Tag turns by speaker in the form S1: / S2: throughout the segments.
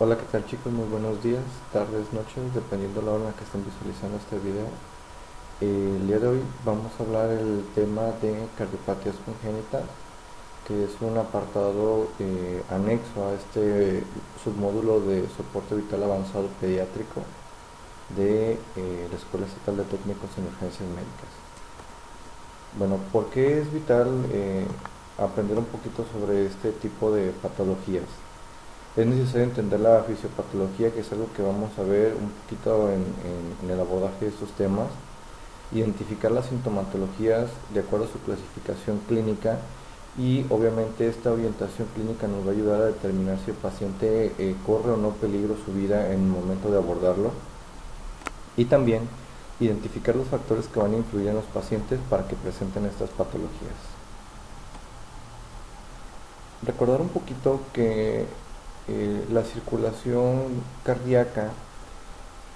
S1: Hola, ¿qué tal chicos? Muy buenos días, tardes, noches, dependiendo de la hora en la que estén visualizando este video. El día de hoy vamos a hablar el tema de cardiopatías congénitas, que es un apartado anexo a este submódulo de soporte vital avanzado pediátrico de la Escuela Estatal de Técnicos en Urgencias Médicas. Bueno, ¿por qué es vital aprender un poquito sobre este tipo de patologías? Es necesario entender la fisiopatología, que es algo que vamos a ver un poquito en el abordaje de estos temas, identificar las sintomatologías de acuerdo a su clasificación clínica y obviamente esta orientación clínica nos va a ayudar a determinar si el paciente corre o no peligro su vida en el momento de abordarlo y también identificar los factores que van a influir en los pacientes para que presenten estas patologías. Recordar un poquito que la circulación cardíaca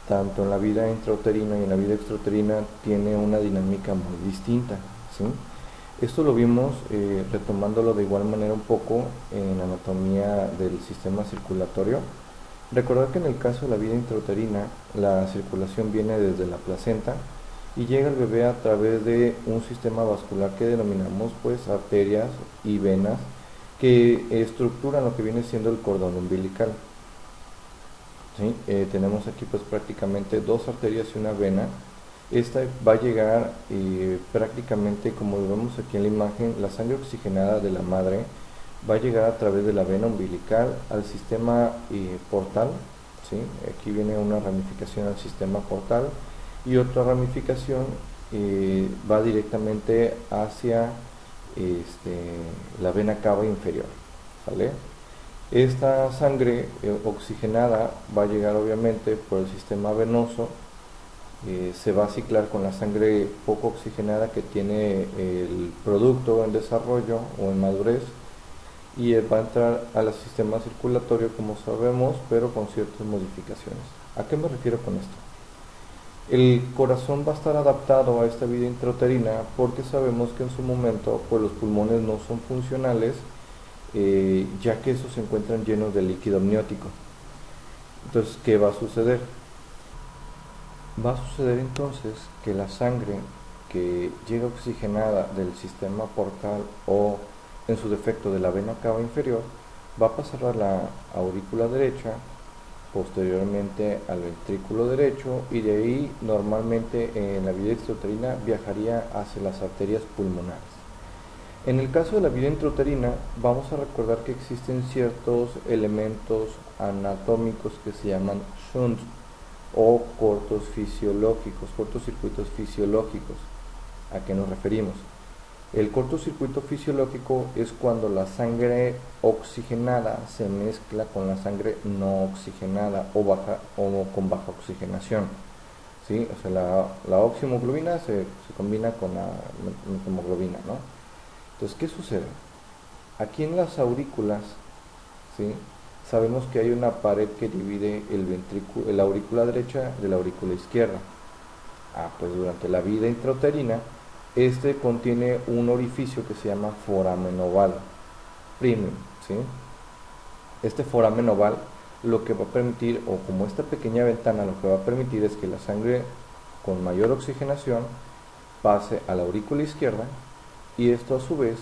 S1: tanto en la vida intrauterina y en la vida extrauterina tiene una dinámica muy distinta, ¿sí? Esto lo vimos retomándolo de igual manera un poco en anatomía del sistema circulatorio. Recordar que en el caso de la vida intrauterina la circulación viene desde la placenta y llega al bebé a través de un sistema vascular que denominamos pues arterias y venas que estructuran lo que viene siendo el cordón umbilical. ¿Sí? Tenemos aquí pues prácticamente dos arterias y una vena. Esta va a llegar prácticamente como lo vemos aquí en la imagen, la sangre oxigenada de la madre va a llegar a través de la vena umbilical al sistema portal, ¿sí? Aquí viene una ramificación al sistema portal y otra ramificación va directamente hacia la vena cava inferior, ¿sale? Esta sangre oxigenada va a llegar obviamente por el sistema venoso, se va a ciclar con la sangre poco oxigenada que tiene el producto en desarrollo o en madurez y va a entrar al sistema circulatorio como sabemos, pero con ciertas modificaciones. ¿A qué me refiero con esto? El corazón va a estar adaptado a esta vida intrauterina porque sabemos que en su momento pues, los pulmones no son funcionales, ya que esos se encuentran llenos de líquido amniótico. Entonces, ¿qué va a suceder? Va a suceder entonces que la sangre que llega oxigenada del sistema portal o en su defecto de la vena cava inferior va a pasar a la aurícula derecha, posteriormente al ventrículo derecho y de ahí normalmente en la vía extrauterina viajaría hacia las arterias pulmonares. En el caso de la vida intrauterina vamos a recordar que existen ciertos elementos anatómicos que se llaman shunts o cortos fisiológicos, cortocircuitos fisiológicos. ¿A qué nos referimos? El cortocircuito fisiológico es cuando la sangre oxigenada se mezcla con la sangre no oxigenada o con baja oxigenación. ¿Sí? O sea, la oximoglobina se combina con la methemoglobina, ¿no? Entonces, ¿qué sucede? Aquí en las aurículas, ¿sí? Sabemos que hay una pared que divide la aurícula derecha de la aurícula izquierda. Pues durante la vida intrauterina, este contiene un orificio que se llama foramen oval premium, ¿sí? Este foramen oval lo que va a permitir, o como esta pequeña ventana, lo que va a permitir es que la sangre con mayor oxigenación pase a la aurícula izquierda y esto a su vez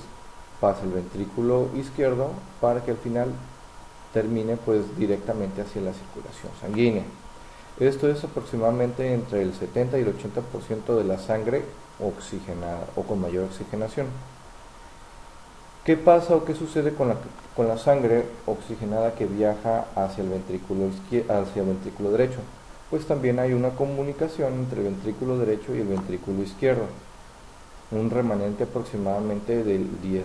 S1: pasa al ventrículo izquierdo para que al final termine pues directamente hacia la circulación sanguínea. Esto es aproximadamente entre el 70 y el 80% de la sangre oxigenada o con mayor oxigenación. ¿Qué pasa o qué sucede con la sangre oxigenada que viaja hacia hacia el ventrículo derecho? Pues también hay una comunicación entre el ventrículo derecho y el ventrículo izquierdo, un remanente aproximadamente del 10%.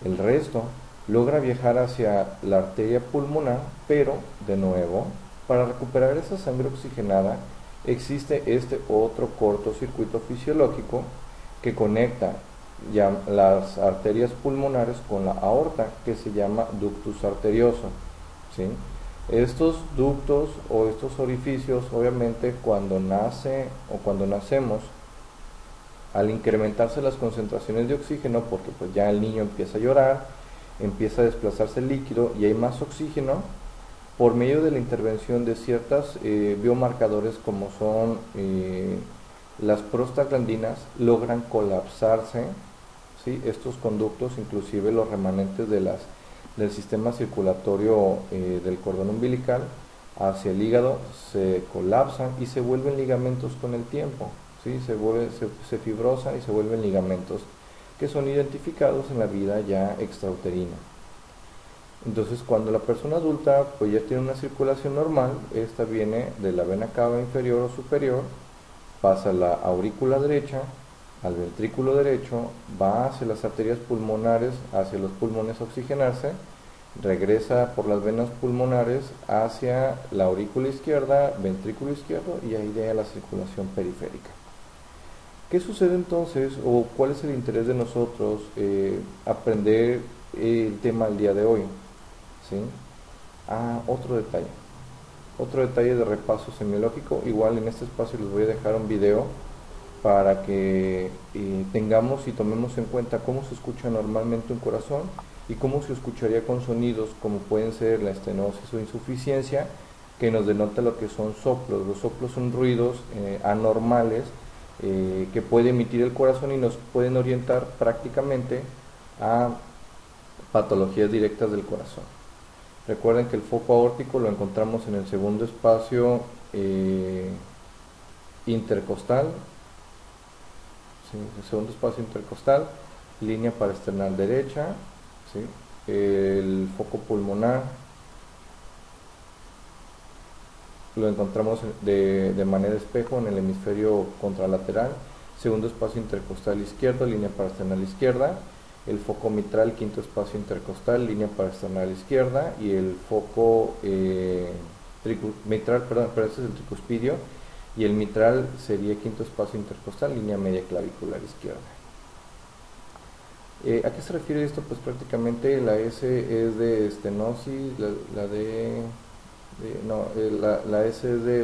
S1: El resto logra viajar hacia la arteria pulmonar, pero de nuevo, para recuperar esa sangre oxigenada, existe este otro cortocircuito fisiológico que conecta ya las arterias pulmonares con la aorta, que se llama ductus arterioso, ¿sí? Estos ductos o estos orificios, obviamente, cuando nace o cuando nacemos, al incrementarse las concentraciones de oxígeno, porque pues ya el niño empieza a llorar, empieza a desplazarse el líquido y hay más oxígeno, por medio de la intervención de ciertas biomarcadores como son las prostaglandinas, logran colapsarse, ¿sí?, estos conductos, inclusive los remanentes del sistema circulatorio del cordón umbilical hacia el hígado, se colapsan y se vuelven ligamentos con el tiempo, ¿sí? Se fibrosan y se vuelven ligamentos que son identificados en la vida ya extrauterina. Entonces, cuando la persona adulta pues ya tiene una circulación normal, esta viene de la vena cava inferior o superior, pasa a la aurícula derecha, al ventrículo derecho, va hacia las arterias pulmonares, hacia los pulmones a oxigenarse, regresa por las venas pulmonares hacia la aurícula izquierda, ventrículo izquierdo, y ahí llega la circulación periférica. ¿Qué sucede entonces, o cuál es el interés de nosotros aprender el tema del día de hoy? ¿Sí? Otro detalle de repaso semiológico. Igual en este espacio les voy a dejar un video para que tengamos y tomemos en cuenta cómo se escucha normalmente un corazón y cómo se escucharía con sonidos como pueden ser la estenosis o insuficiencia, que nos denota lo que son soplos. Los soplos son ruidos anormales que puede emitir el corazón y nos pueden orientar prácticamente a patologías directas del corazón. Recuerden que el foco aórtico lo encontramos en el segundo espacio intercostal, ¿sí?, el segundo espacio intercostal, línea paraesternal derecha, ¿sí?, el foco pulmonar lo encontramos de manera espejo en el hemisferio contralateral, segundo espacio intercostal izquierdo, línea paraesternal izquierda, el foco mitral, quinto espacio intercostal, línea paraesternal izquierda, y el foco mitral, perdón, pero este es el tricuspidio, y el mitral sería quinto espacio intercostal, línea media clavicular izquierda. ¿A qué se refiere esto? Pues prácticamente la S es de estenosis, la S es de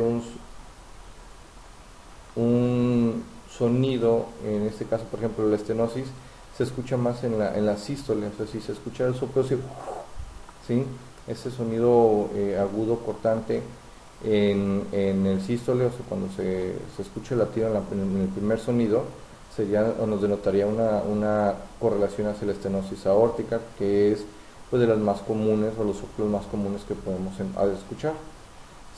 S1: un sonido, en este caso por ejemplo la estenosis se escucha más en la sístole, o sea, si se escucha el soplo, ¿sí?, ese sonido agudo, cortante en el sístole, o sea, cuando se escucha el latido en el primer sonido, sería o nos denotaría una correlación hacia la estenosis aórtica, que es pues de las más comunes o los soplos más comunes que podemos escuchar.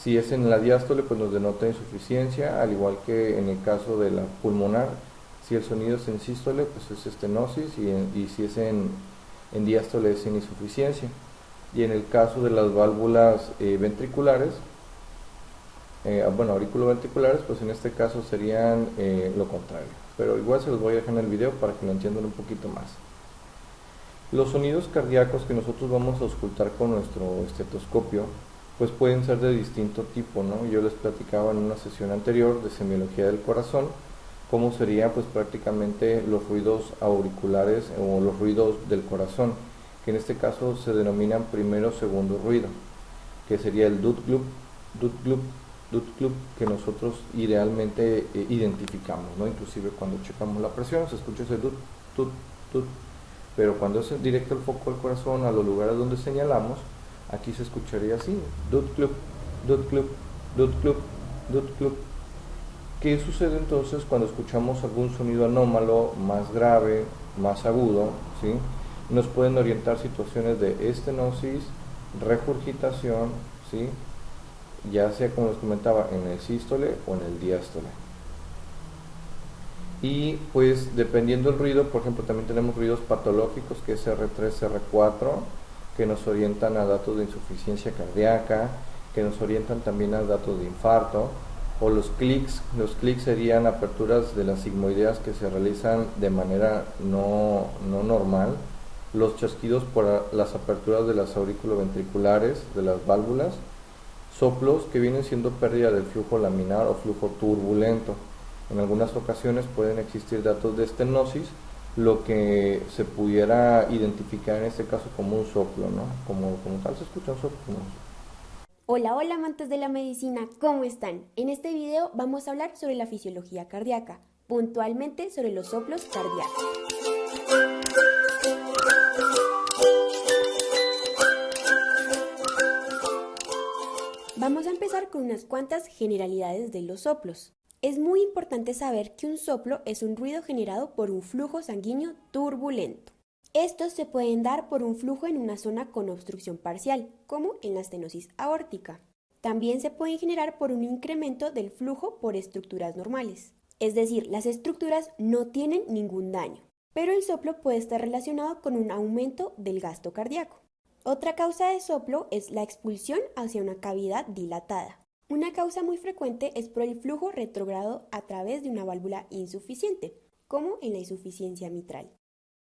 S1: Si es en la diástole, pues nos denota insuficiencia, al igual que en el caso de la pulmonar. Si el sonido es en sístole, pues es estenosis, y si es en diástole es en insuficiencia. Y en el caso de las válvulas ventriculares, auriculoventriculares, pues en este caso serían lo contrario. Pero igual se los voy a dejar en el video para que lo entiendan un poquito más. Los sonidos cardíacos que nosotros vamos a auscultar con nuestro estetoscopio, pues pueden ser de distinto tipo, ¿no? Yo les platicaba en una sesión anterior de semiología del corazón cómo serían pues prácticamente los ruidos auriculares o los ruidos del corazón, que en este caso se denominan primero o segundo ruido, que sería el dut glup, dut glup, dut glup, que nosotros idealmente identificamos, ¿no? Inclusive cuando checamos la presión se escucha ese dut, dut, dut, pero cuando es directo el foco al corazón, a los lugares donde señalamos, aquí se escucharía así, dut glup, dut glup, dut glup, dut glup. ¿Qué sucede entonces cuando escuchamos algún sonido anómalo, más grave, más agudo? ¿Sí? Nos pueden orientar situaciones de estenosis, regurgitación, ¿sí?, ya sea, como les comentaba, en el sístole o en el diástole. Y pues dependiendo del ruido, por ejemplo, también tenemos ruidos patológicos, que es R3, R4, que nos orientan a datos de insuficiencia cardíaca, que nos orientan también a datos de infarto, o los clics serían aperturas de las sigmoideas que se realizan de manera no normal, los chasquidos por las aperturas de las aurículo-ventriculares, de las válvulas, soplos que vienen siendo pérdida del flujo laminar o flujo turbulento. En algunas ocasiones pueden existir datos de estenosis, lo que se pudiera identificar en este caso como un soplo, ¿no? Como tal se escucha un soplo.
S2: Hola, hola amantes de la medicina, ¿cómo están? En este video vamos a hablar sobre la fisiología cardíaca, puntualmente sobre los soplos cardíacos. Vamos a empezar con unas cuantas generalidades de los soplos. Es muy importante saber que un soplo es un ruido generado por un flujo sanguíneo turbulento. Estos se pueden dar por un flujo en una zona con obstrucción parcial, como en la estenosis aórtica. También se pueden generar por un incremento del flujo por estructuras normales. Es decir, las estructuras no tienen ningún daño, pero el soplo puede estar relacionado con un aumento del gasto cardíaco. Otra causa de soplo es la expulsión hacia una cavidad dilatada. Una causa muy frecuente es por el flujo retrógrado a través de una válvula insuficiente, como en la insuficiencia mitral.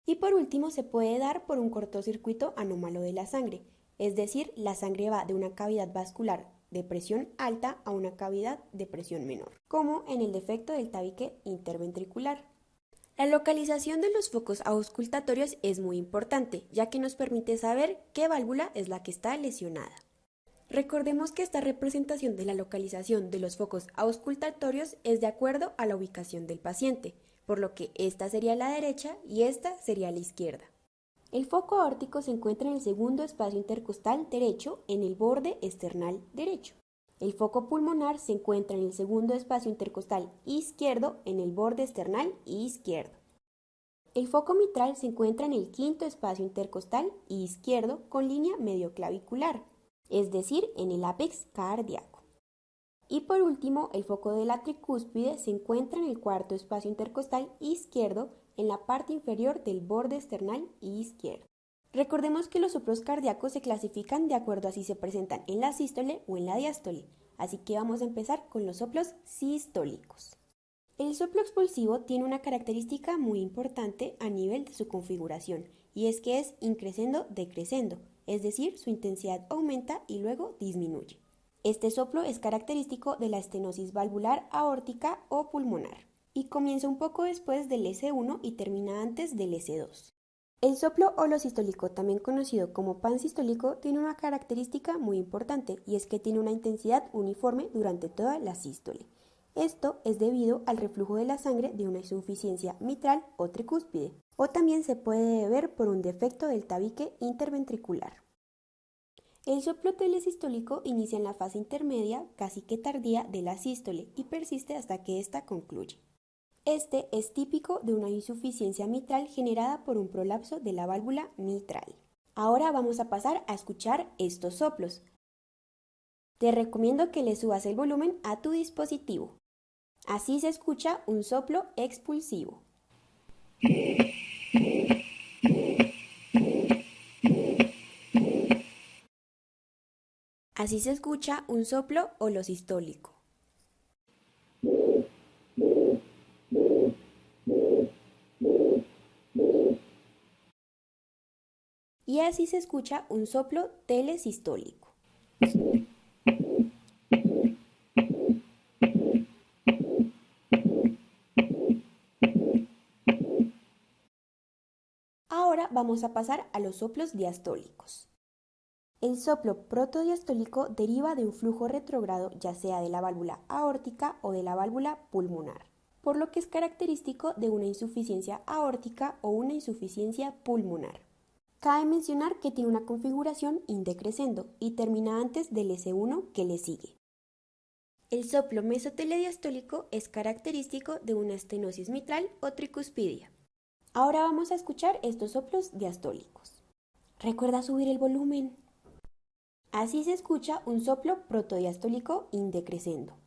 S2: Y por último, se puede dar por un cortocircuito anómalo de la sangre, es decir, la sangre va de una cavidad vascular de presión alta a una cavidad de presión menor, como en el defecto del tabique interventricular. La localización de los focos auscultatorios es muy importante, ya que nos permite saber qué válvula es la que está lesionada. Recordemos que esta representación de la localización de los focos auscultatorios es de acuerdo a la ubicación del paciente, por lo que esta sería la derecha y esta sería la izquierda. El foco aórtico se encuentra en el segundo espacio intercostal derecho en el borde external derecho. El foco pulmonar se encuentra en el segundo espacio intercostal izquierdo en el borde external izquierdo. El foco mitral se encuentra en el quinto espacio intercostal izquierdo con línea medioclavicular, es decir, en el ápex cardíaco. Y por último, el foco de la tricúspide se encuentra en el cuarto espacio intercostal izquierdo en la parte inferior del borde external izquierdo. Recordemos que los soplos cardíacos se clasifican de acuerdo a si se presentan en la sístole o en la diástole, así que vamos a empezar con los soplos sistólicos. El soplo expulsivo tiene una característica muy importante a nivel de su configuración, y es que es increscendo-decrescendo, es decir, su intensidad aumenta y luego disminuye. Este soplo es característico de la estenosis valvular aórtica o pulmonar, y comienza un poco después del S1 y termina antes del S2. El soplo holosistólico, también conocido como pansistólico, tiene una característica muy importante y es que tiene una intensidad uniforme durante toda la sístole. Esto es debido al reflujo de la sangre de una insuficiencia mitral o tricúspide, o también se puede deber por un defecto del tabique interventricular. El soplo telesistólico inicia en la fase intermedia, casi que tardía, de la sístole y persiste hasta que ésta concluye. Este es típico de una insuficiencia mitral generada por un prolapso de la válvula mitral. Ahora vamos a pasar a escuchar estos soplos. Te recomiendo que le subas el volumen a tu dispositivo. Así se escucha un soplo expulsivo. Así se escucha un soplo holosistólico. Y así se escucha un soplo telesistólico. Ahora vamos a pasar a los soplos diastólicos. El soplo protodiastólico deriva de un flujo retrógrado ya sea de la válvula aórtica o de la válvula pulmonar, por lo que es característico de una insuficiencia aórtica o una insuficiencia pulmonar. Cabe mencionar que tiene una configuración indecrescendo y termina antes del S1 que le sigue. El soplo mesotelediastólico es característico de una estenosis mitral o tricuspidia. Ahora vamos a escuchar estos soplos diastólicos. Recuerda subir el volumen. Así se escucha un soplo protodiastólico indecrescendo.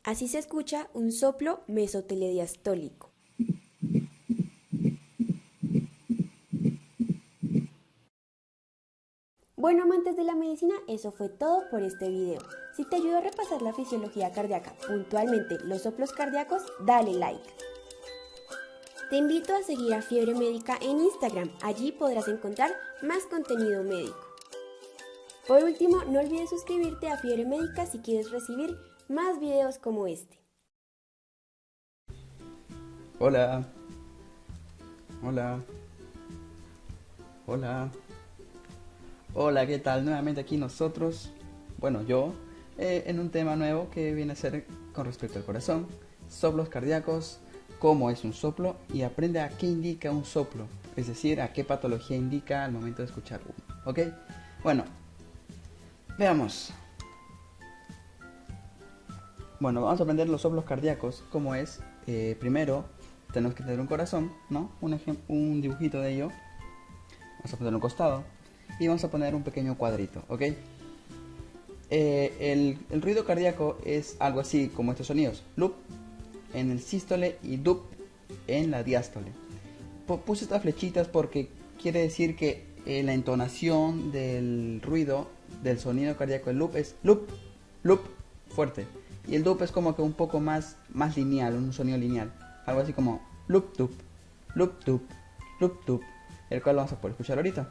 S2: Así se escucha un soplo mesotelediastólico. Bueno, amantes de la medicina, eso fue todo por este video. Si te ayudó a repasar la fisiología cardíaca, puntualmente los soplos cardíacos, dale like. Te invito a seguir a Fiebre Médica en Instagram, allí podrás encontrar más contenido médico. Por último, no olvides suscribirte a Fiebre Médica si quieres recibir más videos como este.
S3: Hola. Hola. Hola. Hola, ¿qué tal? Nuevamente aquí nosotros, bueno, yo, en un tema nuevo que viene a ser con respecto al corazón, soplos cardíacos, cómo es un soplo y aprende a qué indica un soplo, es decir, a qué patología indica al momento de escuchar uno, ¿ok? Bueno, veamos. Bueno, vamos a aprender los soplos cardíacos, cómo es. Primero, tenemos que tener un corazón, ¿no? Un dibujito de ello. Vamos a poner un costado y vamos a poner un pequeño cuadrito, ¿ok? El ruido cardíaco es algo así como estos sonidos: loop en el sístole y dup en la diástole. Puse estas flechitas porque quiere decir que la entonación del ruido del sonido cardíaco, el loop es loop, loop, fuerte, y el dup es como que un poco más lineal, un sonido lineal, algo así como loop dup, loop dup, loop dup, el cual vamos a poder escuchar ahorita.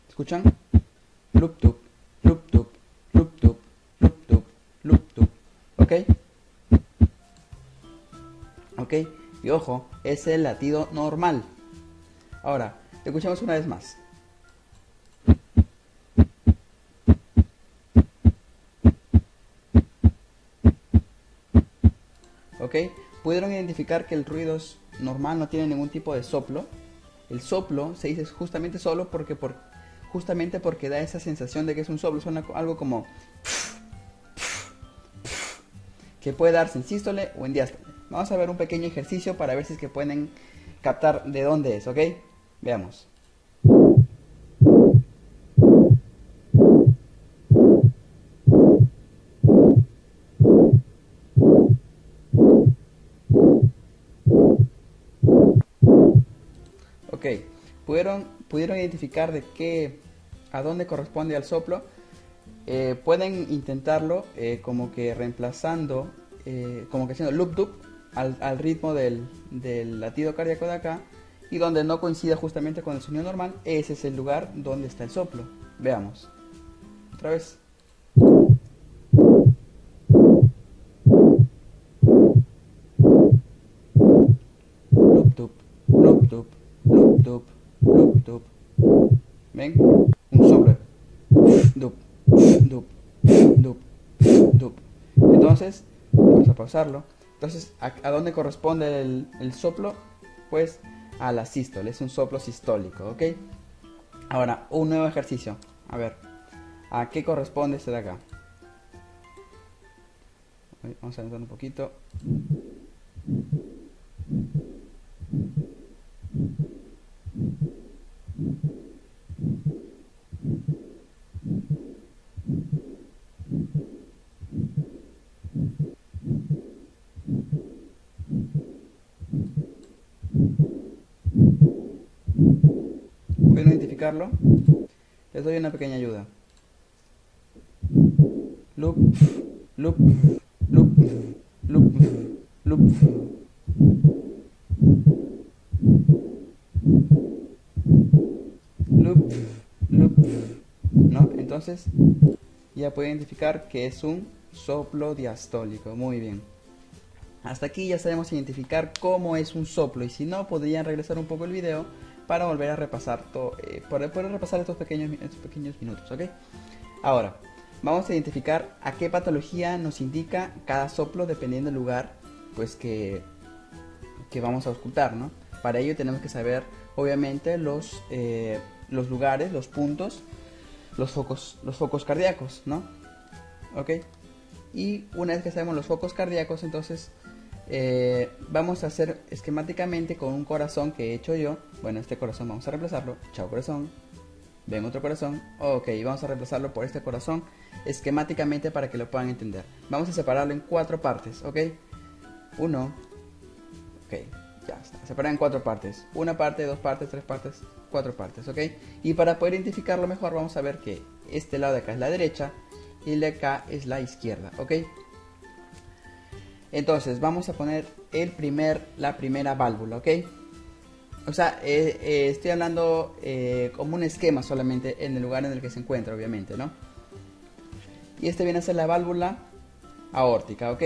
S3: ¿Escuchan? Loop dup, loop dup, loop dup, loop dup, loop dup. ¿Ok? ¿Ok? Y ojo, es el latido normal. Ahora, escuchemos una vez más. ¿Ok? ¿Pudieron identificar que el ruido es normal, no tiene ningún tipo de soplo? El soplo se dice justamente solo justamente porque da esa sensación de que es un soplo. Suena algo como que puede darse en sístole o en diástole. Vamos a ver un pequeño ejercicio para ver si es que pueden captar de dónde es, ¿ok? Veamos. Ok, ¿pudieron identificar a dónde corresponde al soplo? Pueden intentarlo como que reemplazando, como que haciendo loop dup al ritmo del latido cardíaco de acá, y donde no coincida justamente con el sonido normal, ese es el lugar donde está el soplo. Veamos. Otra vez. Loop dup, loop dup, loop dup, loop dup. ¿Ven? Un soplo. Dup, dup, dup, dup. Entonces, vamos a pausarlo. Entonces, ¿a dónde corresponde el soplo? Pues a la sístole, es un soplo sistólico, ¿ok? Ahora, un nuevo ejercicio. A ver, ¿a qué corresponde este de acá? Vamos a avanzar un poquito. ¿Pueden identificarlo? Les doy una pequeña ayuda. Loop, loop, loop, loop, loop. Loop, loop. ¿No? Entonces, ya pueden identificar que es un soplo diastólico. Muy bien. Hasta aquí ya sabemos identificar cómo es un soplo, y si no, podrían regresar un poco el video para volver a repasar para poder repasar estos pequeños minutos, ¿ok? Ahora, vamos a identificar a qué patología nos indica cada soplo dependiendo del lugar, pues que vamos a auscultar, ¿no? Para ello tenemos que saber, obviamente, los lugares, los puntos, los focos cardíacos, ¿no? ¿Ok? Y una vez que sabemos los focos cardíacos, entonces vamos a hacer esquemáticamente con un corazón que he hecho yo. Bueno, este corazón vamos a reemplazarlo. Chao corazón. Ven otro corazón. Ok, vamos a reemplazarlo por este corazón esquemáticamente para que lo puedan entender. Vamos a separarlo en 4 partes, ¿ok? 1. Ok, ya está. Separar en 4 partes. 1 parte, 2 partes, 3 partes, 4 partes, ¿ok? Y para poder identificarlo mejor vamos a ver que este lado de acá es la derecha y el de acá es la izquierda, ¿ok? Entonces vamos a poner la primera válvula, ¿ok? O sea, estoy hablando como un esquema solamente en el lugar en el que se encuentra, obviamente, ¿no? Y este viene a ser la válvula aórtica, ¿ok?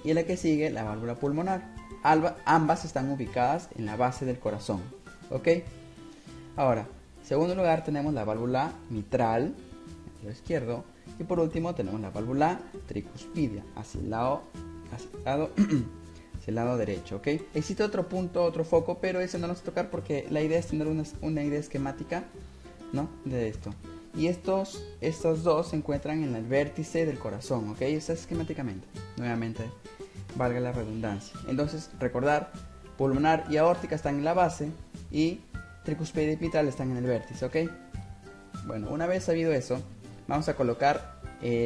S3: Y la que sigue, la válvula pulmonar. Ambas están ubicadas en la base del corazón, ¿ok? Ahora, en segundo lugar tenemos la válvula mitral, a lo izquierdo, Y por último tenemos la válvula tricuspidia hacia el lado, hacia el lado derecho, ¿ok? Existe otro punto, otro foco, pero ese no lo vamos a tocar porque la idea es tener una idea esquemática, ¿no? De esto. Y estos dos se encuentran en el vértice del corazón, ¿ok? Eso es esquemáticamente, nuevamente, valga la redundancia. Entonces, recordar, pulmonar y aórtica están en la base y tricuspidia y mitral están en el vértice, ¿ok? Bueno, una vez sabido eso, vamos a colocar,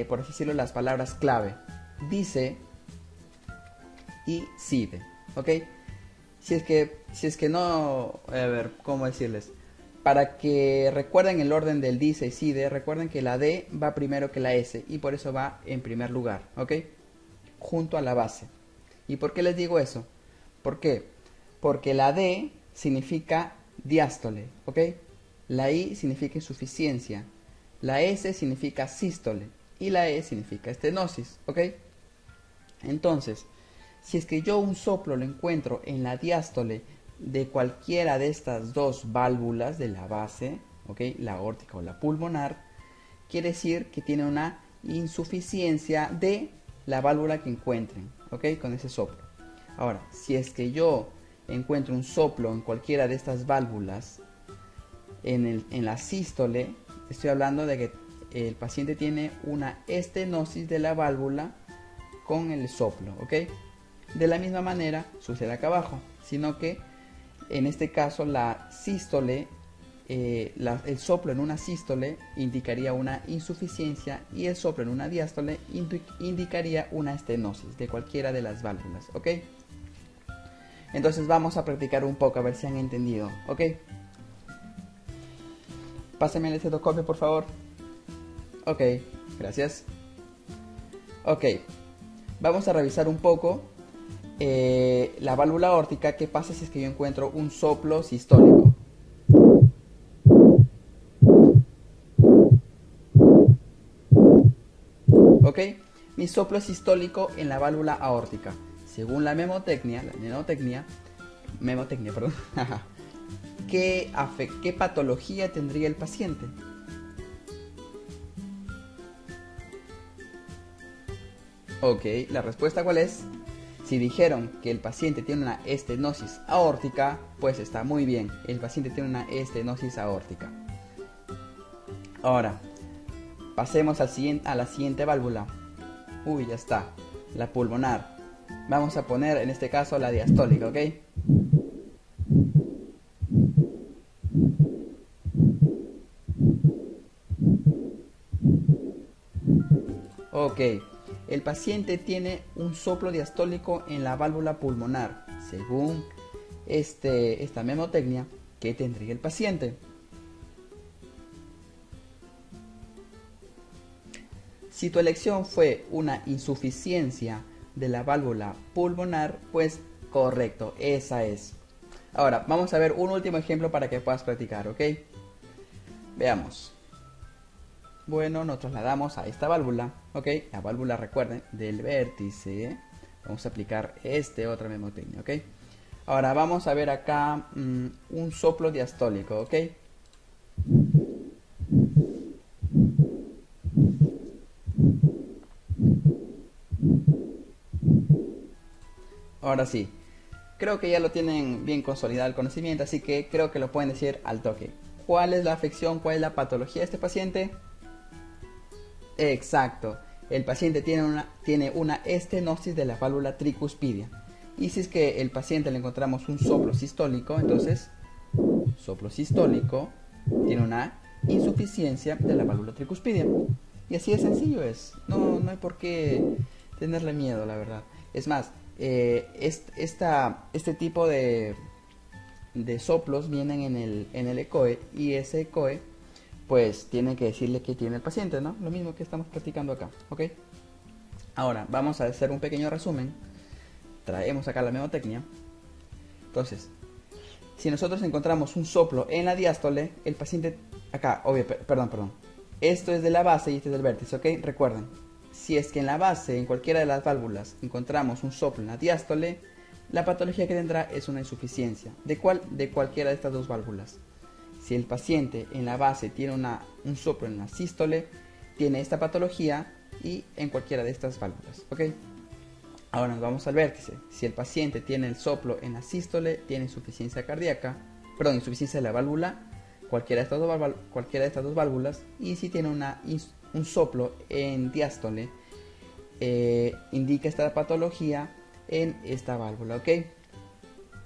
S3: por así decirlo, las palabras clave. Dice y SIDE, ¿ok? Si es que no, a ver, ¿cómo decirles? Para que recuerden el orden del dice y SIDE, recuerden que la D va primero que la S y por eso va en primer lugar, ¿ok? Junto a la base. ¿Y por qué les digo eso? ¿Por qué? Porque la D significa diástole, ¿ok? La I significa insuficiencia, la S significa sístole y la E significa estenosis, ¿ok? Entonces, si es que yo un soplo lo encuentro en la diástole de cualquiera de estas dos válvulas de la base, ¿ok? La aórtica o la pulmonar, quiere decir que tiene una insuficiencia de la válvula que encuentren, ¿ok? Con ese soplo. Ahora, si es que yo encuentro un soplo en cualquiera de estas válvulas en la sístole, estoy hablando de que el paciente tiene una estenosis de la válvula con el soplo, ¿ok? De la misma manera sucede acá abajo, sino que en este caso la sístole, el soplo en una sístole indicaría una insuficiencia y el soplo en una diástole indicaría una estenosis de cualquiera de las válvulas, ¿ok? Entonces vamos a practicar un poco a ver si han entendido, ¿ok? Pásame el estetoscopio, por favor. Ok, gracias. Ok, vamos a revisar un poco la válvula aórtica. ¿Qué pasa si es que yo encuentro un soplo sistólico? Ok, mi soplo es sistólico en la válvula aórtica. Según la memotecnia, perdón, ¿qué patología tendría el paciente? Ok, la respuesta ¿cuál es? Si dijeron que el paciente tiene una estenosis aórtica, pues está muy bien, el paciente tiene una estenosis aórtica. Ahora, pasemos a la siguiente válvula. Uy, ya está, la pulmonar. Vamos a poner en este caso la diastólica, ¿ok? Ok, el paciente tiene un soplo diastólico en la válvula pulmonar. Según esta memotecnia, ¿qué tendría el paciente? Si tu elección fue una insuficiencia de la válvula pulmonar, pues correcto, esa es. Ahora, vamos a ver un último ejemplo para que puedas practicar, ¿ok? Veamos. Bueno, nos trasladamos a esta válvula, ¿ok? La válvula, recuerden, del vértice. Vamos a aplicar otra memotecnia, ¿ok? Ahora vamos a ver acá un soplo diastólico, ¿ok? Ahora sí, creo que ya lo tienen bien consolidado el conocimiento, así que creo que lo pueden decir al toque. ¿Cuál es la afección, cuál es la patología de este paciente? Exacto, el paciente tiene una estenosis de la válvula tricuspidia. Y si es que el paciente le encontramos un soplo sistólico, entonces soplo sistólico tiene una insuficiencia de la válvula tricuspidia. Y así de sencillo es, no hay por qué tenerle miedo, la verdad. Es más, este tipo de soplos vienen en el ECOE, y ese ECOE pues tiene que decirle qué tiene el paciente, ¿no? Lo mismo que estamos practicando acá, ¿ok? Ahora vamos a hacer un pequeño resumen. Traemos acá la memotecnia. Entonces, si nosotros encontramos un soplo en la diástole, el paciente acá, perdón, esto es de la base y este es del vértice, ¿ok? Recuerden, si es que en la base, en cualquiera de las válvulas, encontramos un soplo en la diástole, la patología que tendrá es una insuficiencia. ¿De cualquiera de estas dos válvulas? Si el paciente en la base tiene un soplo en la sístole, tiene esta patología y en cualquiera de estas válvulas, ¿ok? Ahora nos vamos al vértice. Si el paciente tiene el soplo en la sístole, tiene insuficiencia cardíaca, perdón, insuficiencia de la válvula, cualquiera de estas dos válvulas, y si tiene un soplo en diástole, indica esta patología en esta válvula, ¿ok?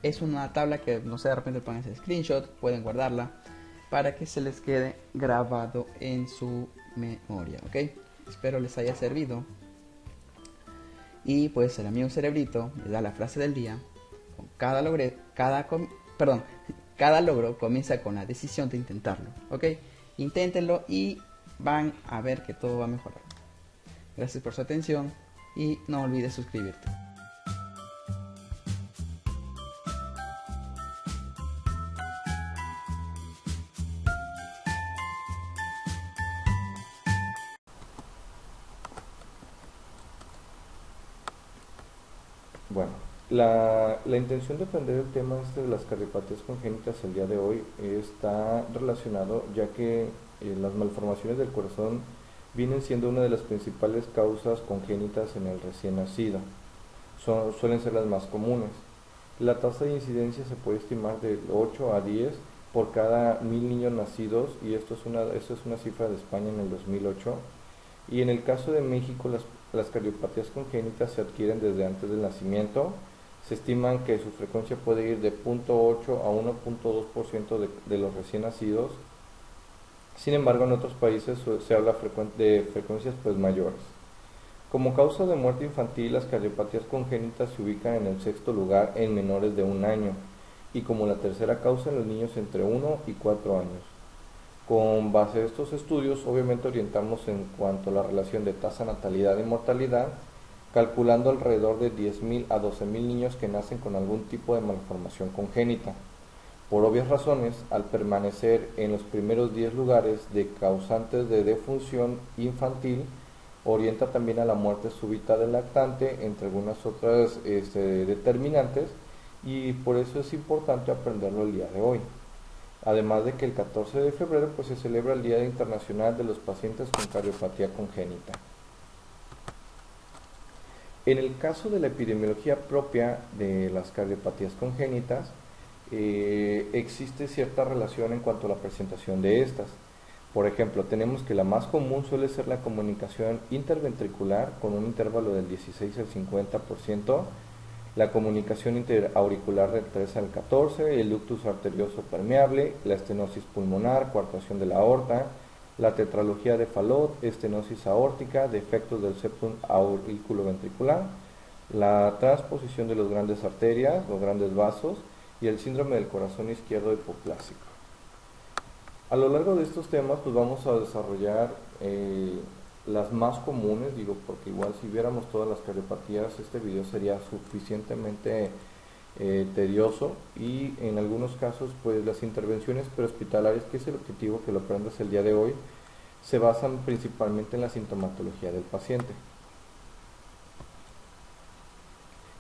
S3: Es una tabla que, no sé, de repente pueden hacer screenshot, pueden guardarla para que se les quede grabado en su memoria, ¿ok? Espero les haya servido. Y pues el amigo Cerebrito le da la frase del día. Con cada logro comienza con la decisión de intentarlo, ¿ok? Inténtenlo y van a ver que todo va a mejorar. Gracias por su atención y no olvides suscribirte.
S1: Bueno, la intención de aprender el tema de las cardiopatías congénitas el día de hoy está relacionado ya que las malformaciones del corazón vienen siendo una de las principales causas congénitas en el recién nacido. Suelen ser las más comunes. La tasa de incidencia se puede estimar de 8 a 10 por cada 1000 niños nacidos, y esto es una cifra de España en el 2008. Y en el caso de México, las cardiopatías congénitas se adquieren desde antes del nacimiento. Se estiman que su frecuencia puede ir de 0.8 a 1.2% de los recién nacidos. Sin embargo, en otros países se habla de frecuencias pues mayores. Como causa de muerte infantil, las cardiopatías congénitas se ubican en el sexto lugar en menores de 1 año, y como la tercera causa en los niños entre 1 y 4 años. Con base a estos estudios, obviamente orientamos en cuanto a la relación de tasa natalidad y mortalidad, calculando alrededor de 10.000 a 12.000 niños que nacen con algún tipo de malformación congénita. Por obvias razones, al permanecer en los primeros 10 lugares de causantes de defunción infantil, orienta también a la muerte súbita del lactante, entre algunas otras determinantes, y por eso es importante aprenderlo el día de hoy. Además de que el 14 de febrero pues, se celebra el Día Internacional de los Pacientes con Cardiopatía Congénita. En el caso de la epidemiología propia de las cardiopatías congénitas, existe cierta relación en cuanto a la presentación de estas. Por ejemplo, tenemos que la más común suele ser la comunicación interventricular con un intervalo del 16 al 50%, la comunicación interauricular del 3 al 14, el ductus arterioso permeable, la estenosis pulmonar, coartación de la aorta, la tetralogía de Fallot, estenosis aórtica, defectos del septum auriculoventricular, la transposición de las grandes arterias, los grandes vasos, y el síndrome del corazón izquierdo hipoplásico. A lo largo de estos temas pues vamos a desarrollar las más comunes, porque igual si viéramos todas las cardiopatías este video sería suficientemente tedioso, y en algunos casos pues las intervenciones prehospitalarias, que es el objetivo que lo aprendas el día de hoy, se basan principalmente en la sintomatología del paciente.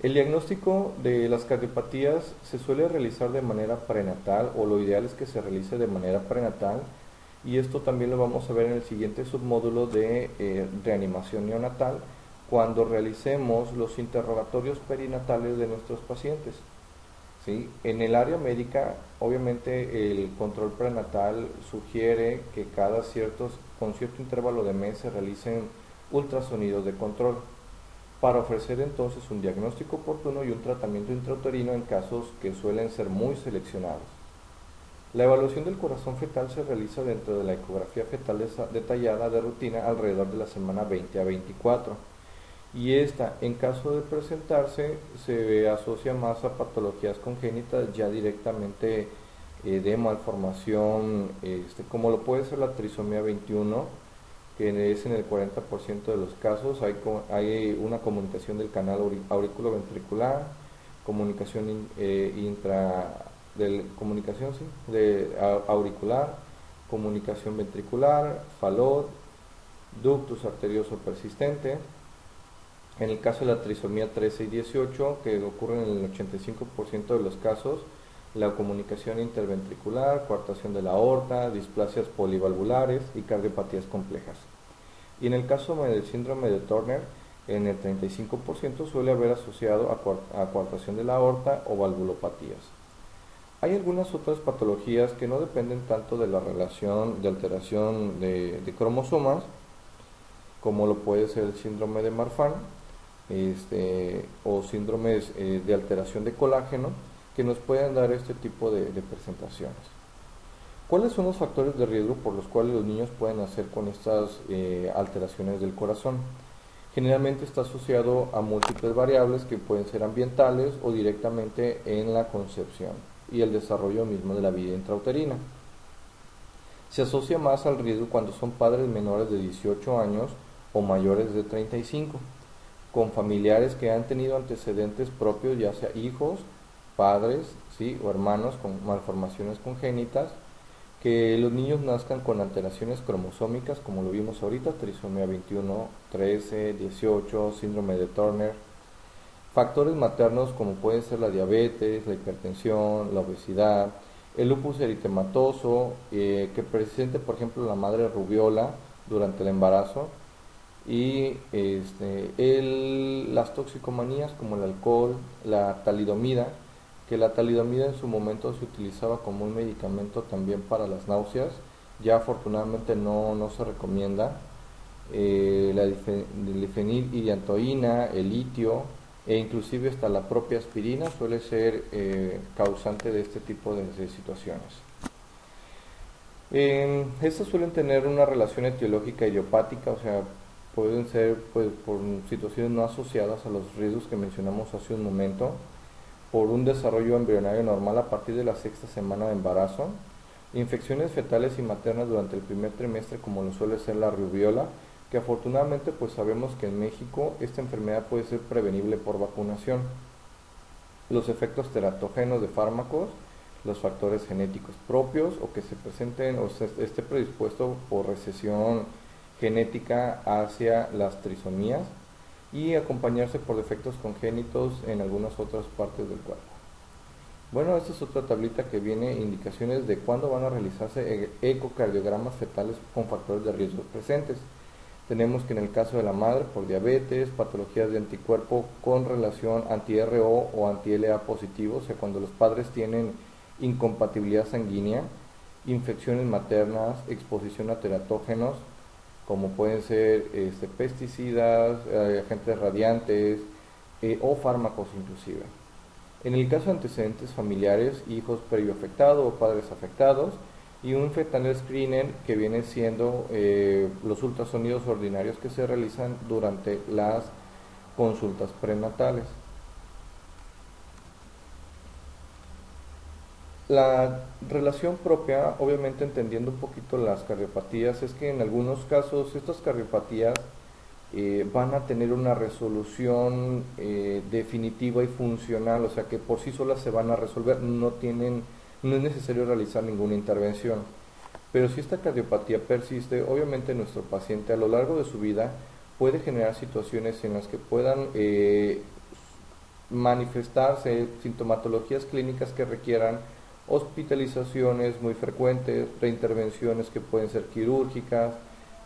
S1: El diagnóstico de las cardiopatías se suele realizar de manera prenatal, o lo ideal es que se realice de manera prenatal, y esto también lo vamos a ver en el siguiente submódulo de reanimación neonatal, cuando realicemos los interrogatorios perinatales de nuestros pacientes. ¿Sí? En el área médica, obviamente el control prenatal sugiere que con cierto intervalo de mes se realicen ultrasonidos de control, para ofrecer entonces un diagnóstico oportuno y un tratamiento intrauterino en casos que suelen ser muy seleccionados. La evaluación del corazón fetal se realiza dentro de la ecografía fetal detallada de rutina alrededor de la semana 20 a 24, y esta, en caso de presentarse, se asocia más a patologías congénitas ya directamente de malformación, como lo puede ser la trisomía 21, que es en el 40% de los casos. Hay una comunicación del canal auriculoventricular, comunicación auricular, comunicación ventricular, Fallot, ductus arterioso persistente. En el caso de la trisomía 13 y 18, que ocurre en el 85% de los casos, la comunicación interventricular, coartación de la aorta, displasias polivalvulares y cardiopatías complejas. Y en el caso del síndrome de Turner, en el 35% suele haber asociado a coartación de la aorta o valvulopatías. Hay algunas otras patologías que no dependen tanto de la relación de alteración de cromosomas, como lo puede ser el síndrome de Marfan, o síndromes de alteración de colágeno, que nos pueden dar este tipo de presentaciones. ¿Cuáles son los factores de riesgo por los cuales los niños pueden nacer con estas alteraciones del corazón? Generalmente está asociado a múltiples variables que pueden ser ambientales o directamente en la concepción y el desarrollo mismo de la vida intrauterina. Se asocia más al riesgo cuando son padres menores de 18 años o mayores de 35, con familiares que han tenido antecedentes propios, ya sea hijos, padres, ¿sí?, o hermanos con malformaciones congénitas, que los niños nazcan con alteraciones cromosómicas, como lo vimos ahorita, trisomía 21, 13, 18, síndrome de Turner. Factores maternos como pueden ser la diabetes, la hipertensión, la obesidad, el lupus eritematoso, que presente por ejemplo la madre rubiola durante el embarazo, y las toxicomanías como el alcohol, la talidomida, que la talidomida en su momento se utilizaba como un medicamento también para las náuseas, ya afortunadamente no se recomienda, la difeniliriantoína, el litio, e inclusive hasta la propia aspirina suele ser causante de este tipo de situaciones. Estas suelen tener una relación etiológica idiopática, o sea, pueden ser pues, por situaciones no asociadas a los riesgos que mencionamos hace un momento, por un desarrollo embrionario normal a partir de la sexta semana de embarazo, infecciones fetales y maternas durante el primer trimestre, como lo suele ser la rubiola, que afortunadamente pues sabemos que en México esta enfermedad puede ser prevenible por vacunación. Los efectos teratógenos de fármacos, los factores genéticos propios o que se presenten o esté predispuesto por recesión genética hacia las trisomías, y acompañarse por defectos congénitos en algunas otras partes del cuerpo. Bueno, esta es otra tablita que viene indicaciones de cuándo van a realizarse ecocardiogramas fetales con factores de riesgo presentes. Tenemos que en el caso de la madre por diabetes, patologías de anticuerpo con relación anti-RO o anti-LA positivo, o sea, cuando los padres tienen incompatibilidad sanguínea, infecciones maternas, exposición a teratógenos, como pueden ser pesticidas, agentes radiantes o fármacos inclusive. En el caso de antecedentes familiares, hijos previo afectados o padres afectados, y un fetal screening que viene siendo los ultrasonidos ordinarios que se realizan durante las consultas prenatales. La relación propia, obviamente entendiendo un poquito las cardiopatías, es que en algunos casos estas cardiopatías van a tener una resolución definitiva y funcional, o sea que por sí solas se van a resolver, no es necesario realizar ninguna intervención. Pero si esta cardiopatía persiste, obviamente nuestro paciente a lo largo de su vida puede generar situaciones en las que puedan manifestarse sintomatologías clínicas que requieran hospitalizaciones muy frecuentes, reintervenciones que pueden ser quirúrgicas,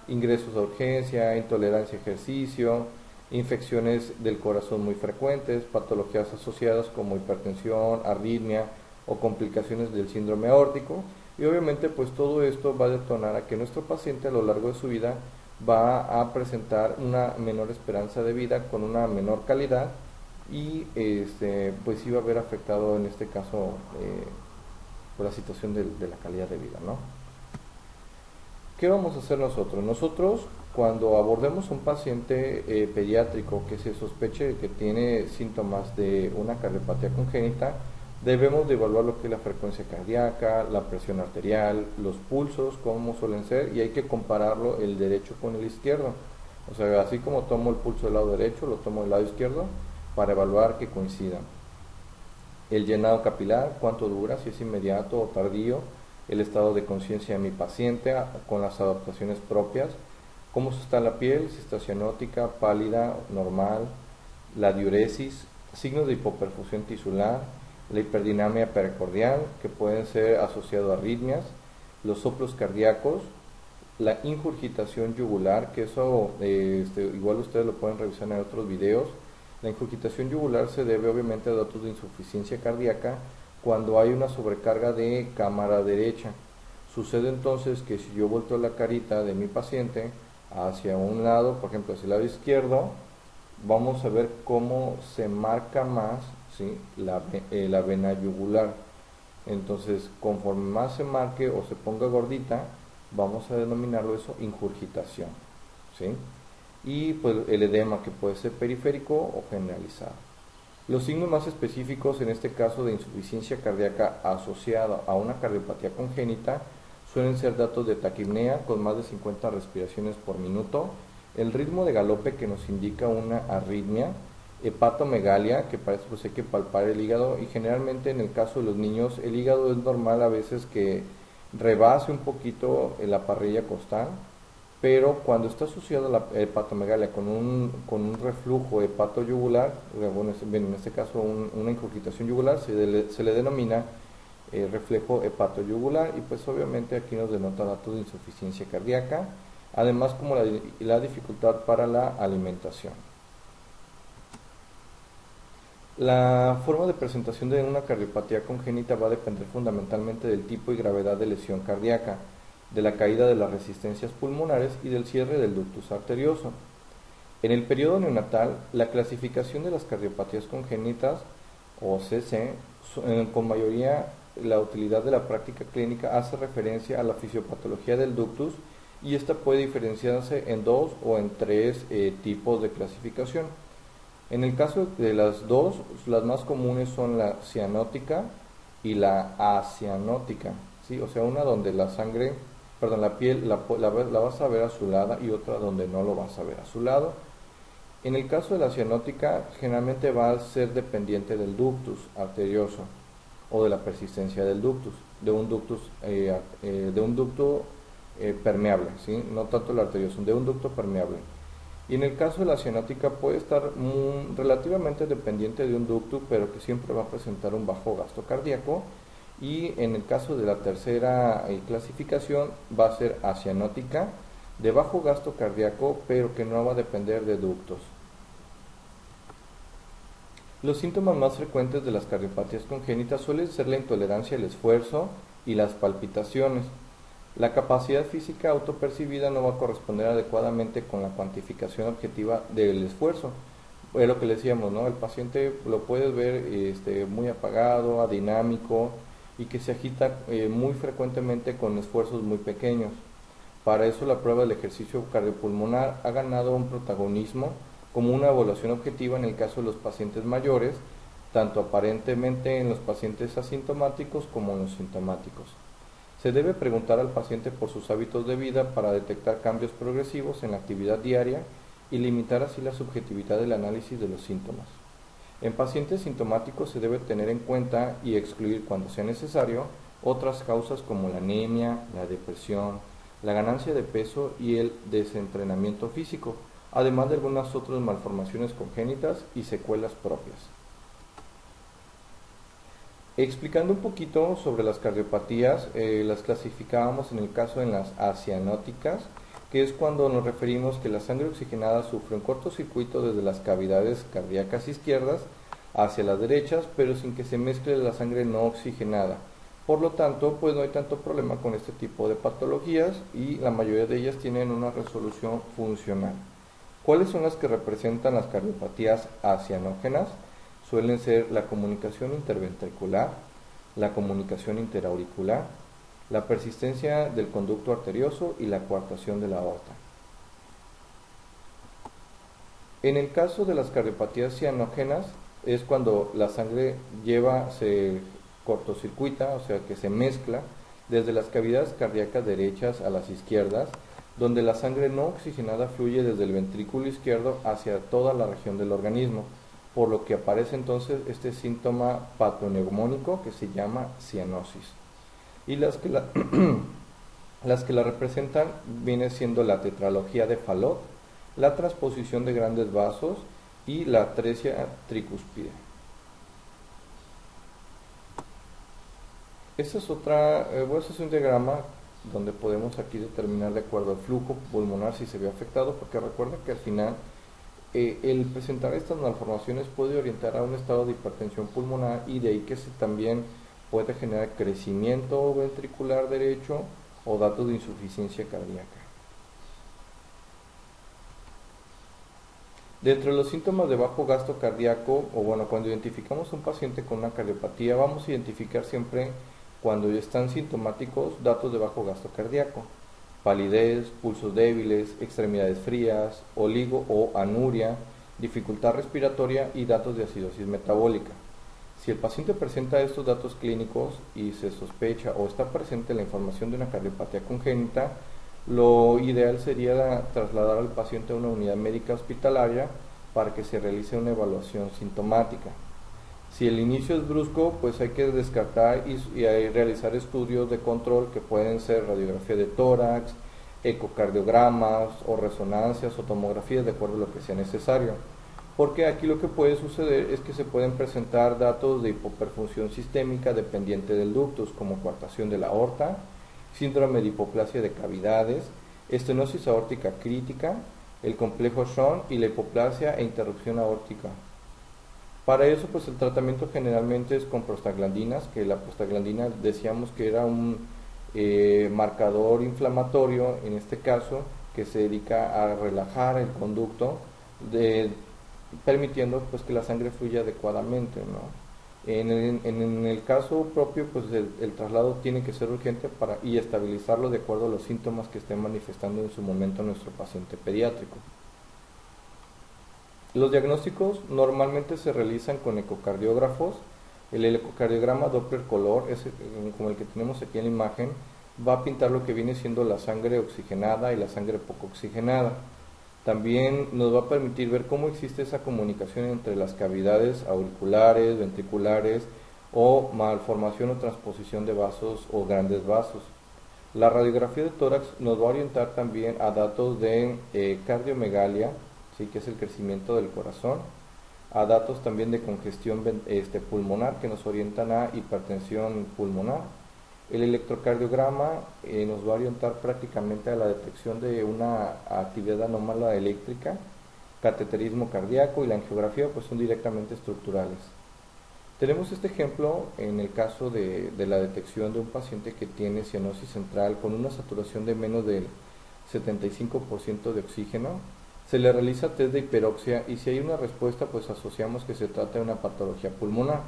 S1: ingresos a urgencia, intolerancia a ejercicio, infecciones del corazón muy frecuentes, patologías asociadas como hipertensión, arritmia o complicaciones del síndrome aórtico, y obviamente pues todo esto va a detonar a que nuestro paciente a lo largo de su vida va a presentar una menor esperanza de vida con una menor calidad, y pues sí va a haber afectado en este caso por la situación de la calidad de vida, ¿no? ¿Qué vamos a hacer nosotros? Nosotros, cuando abordemos a un paciente pediátrico que se sospeche que tiene síntomas de una cardiopatía congénita, debemos de evaluar lo que es la frecuencia cardíaca, la presión arterial, los pulsos, cómo suelen ser, y hay que compararlo el derecho con el izquierdo. O sea, así como tomo el pulso del lado derecho, lo tomo del lado izquierdo para evaluar que coincidan. El llenado capilar, cuánto dura, si es inmediato o tardío, el estado de conciencia de mi paciente con las adaptaciones propias, cómo está la piel, si está cianótica, pálida, normal, la diuresis, signos de hipoperfusión tisular, la hiperdinamia pericardial, que pueden ser asociados a arritmias, los soplos cardíacos, la ingurgitación yugular, que eso igual ustedes lo pueden revisar en otros videos. La ingurgitación yugular se debe obviamente a datos de insuficiencia cardíaca cuando hay una sobrecarga de cámara derecha. Sucede entonces que si yo volteo la carita de mi paciente hacia un lado, por ejemplo hacia el lado izquierdo, vamos a ver cómo se marca más, ¿sí?, la vena yugular. Entonces, conforme más se marque o se ponga gordita, vamos a denominarlo eso ingurgitación, ¿sí? Y pues el edema, que puede ser periférico o generalizado. Los signos más específicos en este caso de insuficiencia cardíaca asociada a una cardiopatía congénita suelen ser datos de taquipnea con más de 50 respiraciones por minuto, el ritmo de galope que nos indica una arritmia, hepatomegalia, que para eso pues hay que palpar el hígado, y generalmente en el caso de los niños el hígado es normal a veces que rebase un poquito la parrilla costal, pero cuando está asociado a la hepatomegalia con un reflujo hepatoyugular, bueno, en este caso una ingurgitación yugular, se le denomina reflejo hepatoyugular, y pues obviamente aquí nos denota datos de insuficiencia cardíaca, además como la dificultad para la alimentación. La forma de presentación de una cardiopatía congénita va a depender fundamentalmente del tipo y gravedad de lesión cardíaca, de la caída de las resistencias pulmonares y del cierre del ductus arterioso. En el periodo neonatal, la clasificación de las cardiopatías congénitas, o CC, con mayoría la utilidad de la práctica clínica hace referencia a la fisiopatología del ductus, y esta puede diferenciarse en 2 o en 3 tipos de clasificación. En el caso de las dos, las más comunes son la cianótica y la acianótica, ¿sí? O sea, una donde la sangre, perdón, la piel la vas a ver azulada, y otra donde no lo vas a ver azulado. En el caso de la cianótica, generalmente va a ser dependiente del ductus arterioso o de la persistencia del ductus, de un ducto permeable, ¿sí? No tanto el arterioso, de un ducto permeable. Y en el caso de la cianótica puede estar relativamente dependiente de un ducto, pero que siempre va a presentar un bajo gasto cardíaco. Y en el caso de la tercera clasificación va a ser acianótica, de bajo gasto cardíaco, pero que no va a depender de ductos. Los síntomas más frecuentes de las cardiopatías congénitas suelen ser la intolerancia al esfuerzo y las palpitaciones. La capacidad física autopercibida no va a corresponder adecuadamente con la cuantificación objetiva del esfuerzo. Es lo que le decíamos, ¿no? El paciente lo puedes ver muy apagado, adinámico, y que se agita muy frecuentemente con esfuerzos muy pequeños. Para eso la prueba del ejercicio cardiopulmonar ha ganado un protagonismo como una evaluación objetiva en el caso de los pacientes mayores, tanto aparentemente en los pacientes asintomáticos como en los sintomáticos. Se debe preguntar al paciente por sus hábitos de vida para detectar cambios progresivos en la actividad diaria y limitar así la subjetividad del análisis de los síntomas. En pacientes sintomáticos se debe tener en cuenta y excluir cuando sea necesario otras causas como la anemia, la depresión, la ganancia de peso y el desentrenamiento físico, además de algunas otras malformaciones congénitas y secuelas propias. Explicando un poquito sobre las cardiopatías, las clasificábamos en el caso de las acianóticas, que es cuando nos referimos que la sangre oxigenada sufre un cortocircuito desde las cavidades cardíacas izquierdas hacia las derechas, pero sin que se mezcle la sangre no oxigenada. Por lo tanto, pues no hay tanto problema con este tipo de patologías, y la mayoría de ellas tienen una resolución funcional. ¿Cuáles son las que representan las cardiopatías acianógenas? Suelen ser la comunicación interventricular, la comunicación interauricular, la persistencia del conducto arterioso y la coartación de la aorta. En el caso de las cardiopatías cianógenas es cuando la sangre se cortocircuita, o sea que se mezcla desde las cavidades cardíacas derechas a las izquierdas, donde la sangre no oxigenada fluye desde el ventrículo izquierdo hacia toda la región del organismo, por lo que aparece entonces este síntoma patoneumónico que se llama cianosis. Y las que la representan viene siendo la tetralogía de Fallot, la transposición de grandes vasos y la atresia tricúspide. Esta es otra, voy a hacer un diagrama donde podemos aquí determinar de acuerdo al flujo pulmonar si se ve afectado, porque recuerda que al final el presentar estas malformaciones puede orientar a un estado de hipertensión pulmonar, y de ahí que se también puede generar crecimiento ventricular derecho o datos de insuficiencia cardíaca. Dentro de los síntomas de bajo gasto cardíaco, o bueno, cuando identificamos a un paciente con una cardiopatía, vamos a identificar siempre, cuando están sintomáticos, datos de bajo gasto cardíaco: palidez, pulsos débiles, extremidades frías, oligo o anuria, dificultad respiratoria y datos de acidosis metabólica. Si el paciente presenta estos datos clínicos y se sospecha o está presente la información de una cardiopatía congénita, lo ideal sería trasladar al paciente a una unidad médica hospitalaria para que se realice una evaluación sintomática. Si el inicio es brusco, pues hay que descartar y realizar estudios de control que pueden ser radiografía de tórax, ecocardiogramas o resonancias o tomografías, de acuerdo a lo que sea necesario. Porque aquí lo que puede suceder es que se pueden presentar datos de hipoperfunción sistémica dependiente del ductus, como coartación de la aorta, síndrome de hipoplasia de cavidades, estenosis aórtica crítica, el complejo Sjögren y la hipoplasia e interrupción aórtica. Para eso, pues el tratamiento generalmente es con prostaglandinas, que la prostaglandina decíamos que era un marcador inflamatorio, en este caso, que se dedica a relajar el conducto, permitiendo pues que la sangre fluya adecuadamente, ¿no? En el caso propio, pues el traslado tiene que ser urgente y estabilizarlo de acuerdo a los síntomas que esté manifestando en su momento nuestro paciente pediátrico. Los diagnósticos normalmente se realizan con ecocardiógrafos. El ecocardiograma Doppler color, como el que tenemos aquí en la imagen, va a pintar lo que viene siendo la sangre oxigenada y la sangre poco oxigenada. También nos va a permitir ver cómo existe esa comunicación entre las cavidades auriculares, ventriculares, o malformación o transposición de vasos o grandes vasos. La radiografía de tórax nos va a orientar también a datos de cardiomegalia, ¿sí?, que es el crecimiento del corazón, a datos también de congestión pulmonar, que nos orientan a hipertensión pulmonar. El electrocardiograma nos va a orientar prácticamente a la detección de una actividad anómala eléctrica. Cateterismo cardíaco y la angiografía pues son directamente estructurales. Tenemos este ejemplo en el caso de la detección de un paciente que tiene cianosis central con una saturación de menos del 75% de oxígeno. Se le realiza test de hiperoxia y si hay una respuesta, pues asociamos que se trata de una patología pulmonar.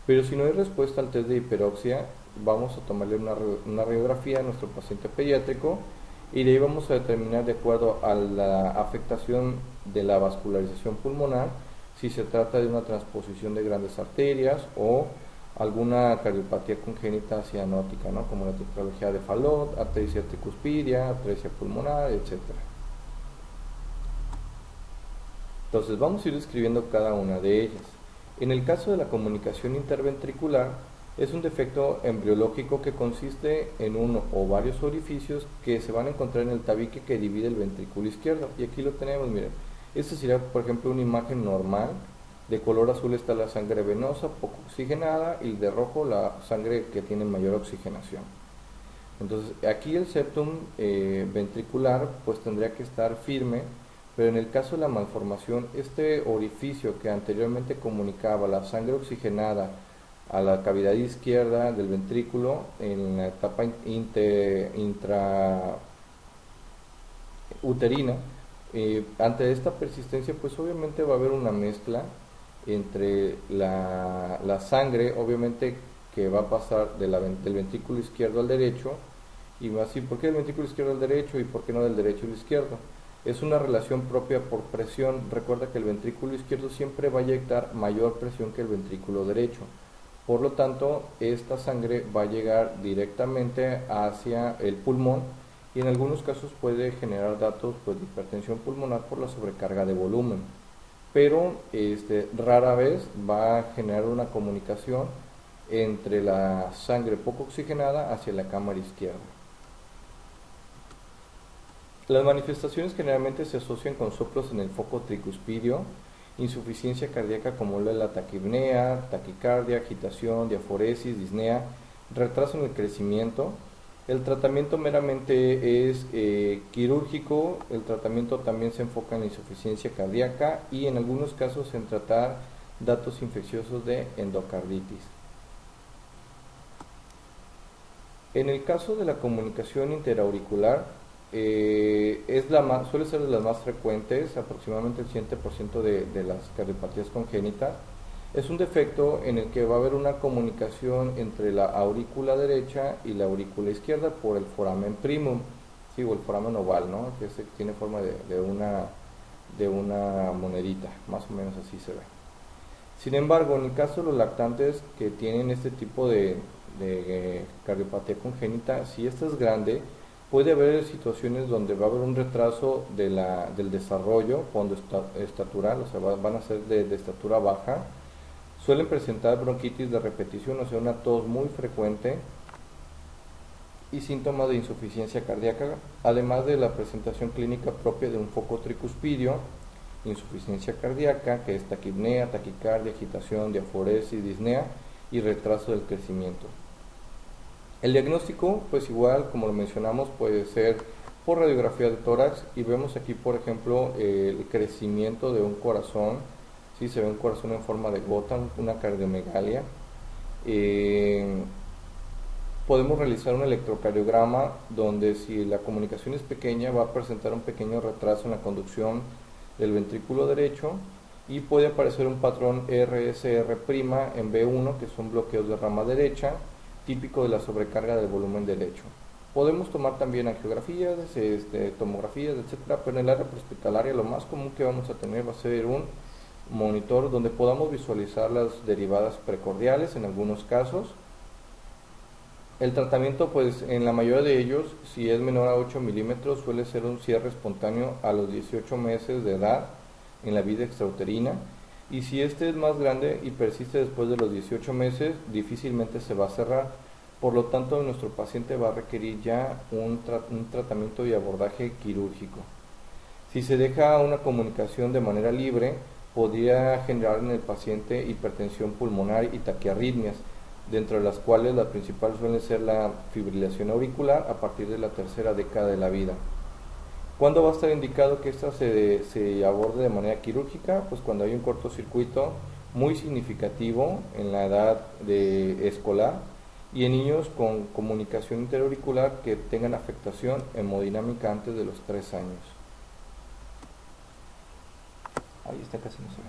S1: Pero si no hay respuesta al test de hiperoxia, vamos a tomarle una radiografía a nuestro paciente pediátrico y de ahí vamos a determinar, de acuerdo a la afectación de la vascularización pulmonar, si se trata de una transposición de grandes arterias o alguna cardiopatía congénita cianótica, ¿no?, como la tetralogía de Fallot, atresia tricuspidia, atresia pulmonar, etc. Entonces vamos a ir describiendo cada una de ellas. En el caso de la comunicación interventricular, es un defecto embriológico que consiste en uno o varios orificios que se van a encontrar en el tabique que divide el ventrículo izquierdo. Y aquí lo tenemos, miren. Esta sería, por ejemplo, una imagen normal. De color azul está la sangre venosa poco oxigenada y de rojo la sangre que tiene mayor oxigenación. Entonces aquí el septum ventricular pues tendría que estar firme, pero en el caso de la malformación, este orificio que anteriormente comunicaba la sangre oxigenada a la cavidad izquierda del ventrículo en la etapa intrauterina, ante esta persistencia pues obviamente va a haber una mezcla entre la sangre, obviamente, que va a pasar del ventrículo izquierdo al derecho, y va así, ¿por qué del ventrículo izquierdo al derecho y por qué no del derecho al izquierdo? Es una relación propia por presión. Recuerda que el ventrículo izquierdo siempre va a eyectar mayor presión que el ventrículo derecho. Por lo tanto, esta sangre va a llegar directamente hacia el pulmón y en algunos casos puede generar datos pues, de hipertensión pulmonar por la sobrecarga de volumen. Pero rara vez va a generar una comunicación entre la sangre poco oxigenada hacia la cámara izquierda. Las manifestaciones generalmente se asocian con soplos en el foco tricuspidio, insuficiencia cardíaca como la taquipnea, taquicardia, agitación, diaforesis, disnea, retraso en el crecimiento, El tratamiento meramente es quirúrgico. El tratamiento también se enfoca en la insuficiencia cardíaca y en algunos casos en tratar datos infecciosos de endocarditis. En el caso de la comunicación interauricular, suele ser de las más frecuentes, aproximadamente el 100% de las cardiopatías congénitas. Es un defecto en el que va a haber una comunicación entre la aurícula derecha y la aurícula izquierda por el foramen primum, sí, o el foramen oval, ¿no? Que tiene forma de una monedita, más o menos así se ve. Sin embargo, en el caso de los lactantes que tienen este tipo de cardiopatía congénita, si esta es grande, puede haber situaciones donde va a haber un retraso del desarrollo cuando estatural, o sea, van a ser de estatura baja. Suelen presentar bronquitis de repetición, o sea, una tos muy frecuente y síntomas de insuficiencia cardíaca, además de la presentación clínica propia de un foco tricuspidio, insuficiencia cardíaca, que es taquipnea, taquicardia, agitación, diaforesis, disnea y retraso del crecimiento. El diagnóstico, pues igual, como lo mencionamos, puede ser por radiografía de tórax y vemos aquí, por ejemplo, el crecimiento de un corazón. Sí, se ve un corazón en forma de gota, una cardiomegalia. Podemos realizar un electrocardiograma donde si la comunicación es pequeña va a presentar un pequeño retraso en la conducción del ventrículo derecho y puede aparecer un patrón RSR' en B1, que son bloqueos de rama derecha, típico de la sobrecarga del volumen derecho. Podemos tomar también angiografías, tomografías, etcétera, pero en el área prehospitalaria lo más común que vamos a tener va a ser un monitor donde podamos visualizar las derivadas precordiales en algunos casos. El tratamiento, pues en la mayoría de ellos, si es menor a 8 milímetros, suele ser un cierre espontáneo a los 18 meses de edad en la vida extrauterina, y si este es más grande y persiste después de los 18 meses, difícilmente se va a cerrar. Por lo tanto, nuestro paciente va a requerir ya un tratamiento y abordaje quirúrgico. Si se deja una comunicación de manera libre, podría generar en el paciente hipertensión pulmonar y taquiarritmias, dentro de las cuales la principal suele ser la fibrilación auricular a partir de la tercera década de la vida. ¿Cuándo va a estar indicado que esta se aborde de manera quirúrgica? Pues cuando hay un cortocircuito muy significativo en la edad escolar y en niños con comunicación interauricular que tengan afectación hemodinámica antes de los 3 años. Ahí está, casi no se ve.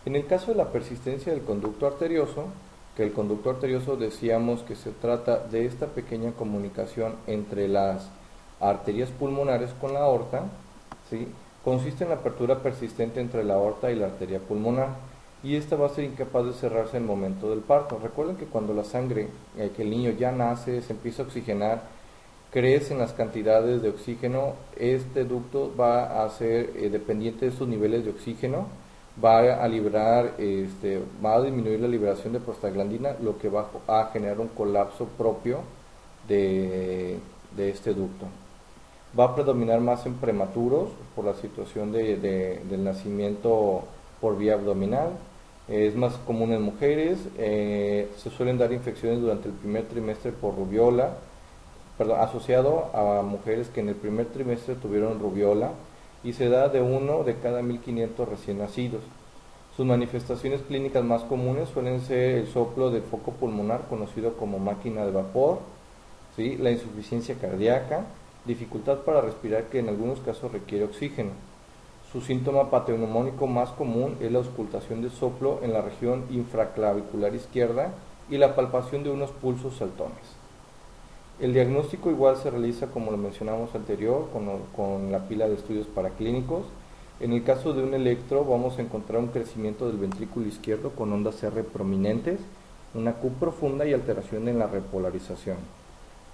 S1: En el caso de la persistencia del conducto arterioso, que el conducto arterioso decíamos que se trata de esta pequeña comunicación entre las arterias pulmonares con la aorta, ¿sí? Consiste en la apertura persistente entre la aorta y la arteria pulmonar, y esta va a ser incapaz de cerrarse en el momento del parto. Recuerden que cuando la sangre, que el niño ya nace, se empieza a oxigenar, crecen las cantidades de oxígeno, este ducto va a ser dependiente de sus niveles de oxígeno, va a disminuir la liberación de prostaglandina, lo que va a generar un colapso propio de este ducto. Va a predominar más en prematuros por la situación del nacimiento por vía abdominal. Es más común en mujeres. Se suelen dar infecciones durante el primer trimestre por rubiola, asociado a mujeres que en el primer trimestre tuvieron rubiola, y se da de 1 de cada 1500 recién nacidos. Sus manifestaciones clínicas más comunes suelen ser el soplo del foco pulmonar, conocido como máquina de vapor, ¿sí? La insuficiencia cardíaca, dificultad para respirar que en algunos casos requiere oxígeno. Su síntoma patognomónico más común es la auscultación de soplo en la región infraclavicular izquierda y la palpación de unos pulsos saltones. El diagnóstico igual se realiza, como lo mencionamos anterior, con la pila de estudios paraclínicos. En el caso de un electro vamos a encontrar un crecimiento del ventrículo izquierdo con ondas R prominentes, una Q profunda y alteración en la repolarización.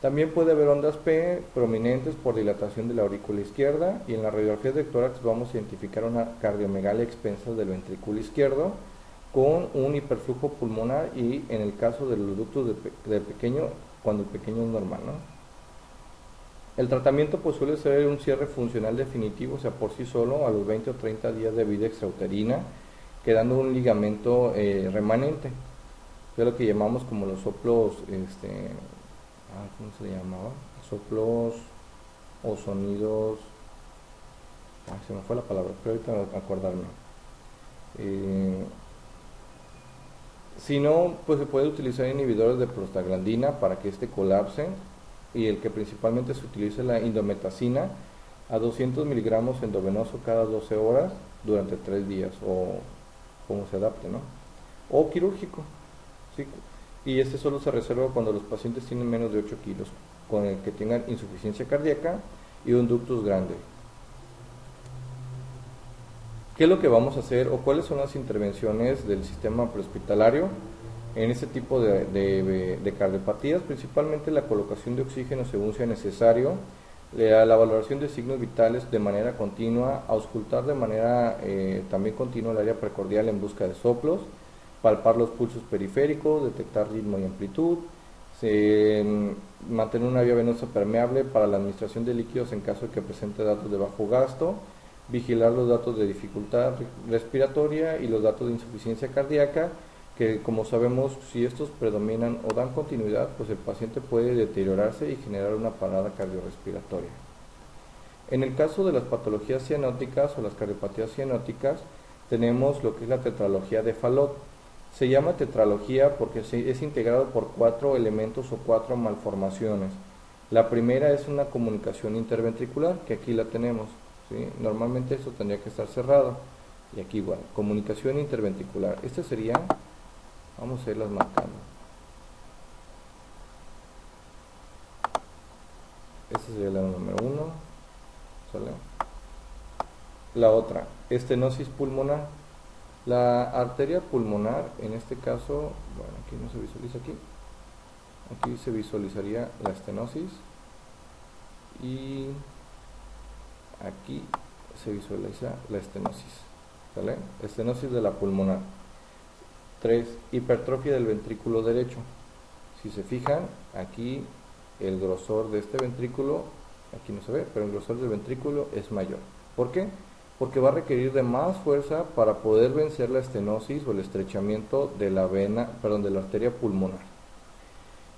S1: También puede haber ondas P prominentes por dilatación de la aurícula izquierda, y en la radiografía de tórax vamos a identificar una cardiomegalia expensa del ventrículo izquierdo con un hiperflujo pulmonar, y en el caso de los ductos del pequeño, cuando el pequeño es normal, ¿no? El tratamiento pues suele ser un cierre funcional definitivo, o sea, por sí solo, a los 20 o 30 días de vida extrauterina, quedando un ligamento remanente. es lo que llamamos como los soplos, ¿cómo se le llamaba? Soplos o sonidos, se me fue la palabra, pero ahorita acordarme. Eh, si no, pues se puede utilizar inhibidores de prostaglandina para que este colapse, y el que principalmente se utiliza es la indometacina a 200 miligramos endovenoso cada 12 horas durante 3 días, o como se adapte, ¿no? O quirúrgico, ¿sí? Y este solo se reserva cuando los pacientes tienen menos de 8 kilos, con el que tengan insuficiencia cardíaca y un ductus grande. ¿Qué es lo que vamos a hacer o cuáles son las intervenciones del sistema prehospitalario en este tipo de cardiopatías? Principalmente la colocación de oxígeno según sea necesario, la valoración de signos vitales de manera continua, auscultar de manera también continua el área precordial en busca de soplos, palpar los pulsos periféricos, detectar ritmo y amplitud, mantener una vía venosa permeable para la administración de líquidos en caso de que presente datos de bajo gasto, vigilar los datos de dificultad respiratoria y los datos de insuficiencia cardíaca, que como sabemos, si estos predominan o dan continuidad, pues el paciente puede deteriorarse y generar una parada cardiorrespiratoria. En el caso de las patologías cianóticas o las cardiopatías cianóticas, tenemos lo que es la tetralogía de Fallot. Se llama tetralogía porque es integrado por 4 elementos o 4 malformaciones. La primera es una comunicación interventricular, que aquí la tenemos, ¿sí? Normalmente esto tendría que estar cerrado, y aquí igual, comunicación interventricular. Este sería, vamos a irlas marcando. Esta sería la número 1, ¿sale? La otra, estenosis pulmonar. La arteria pulmonar, en este caso, bueno, aquí no se visualiza aquí se visualizaría la estenosis, y aquí se visualiza la estenosis, ¿vale? Estenosis de la pulmonar. 3. Hipertrofia del ventrículo derecho. Si se fijan, aquí el grosor de este ventrículo, aquí no se ve, pero el grosor del ventrículo es mayor. ¿Por qué? Porque va a requerir de más fuerza para poder vencer la estenosis o el estrechamiento de la vena, perdón, de la arteria pulmonar.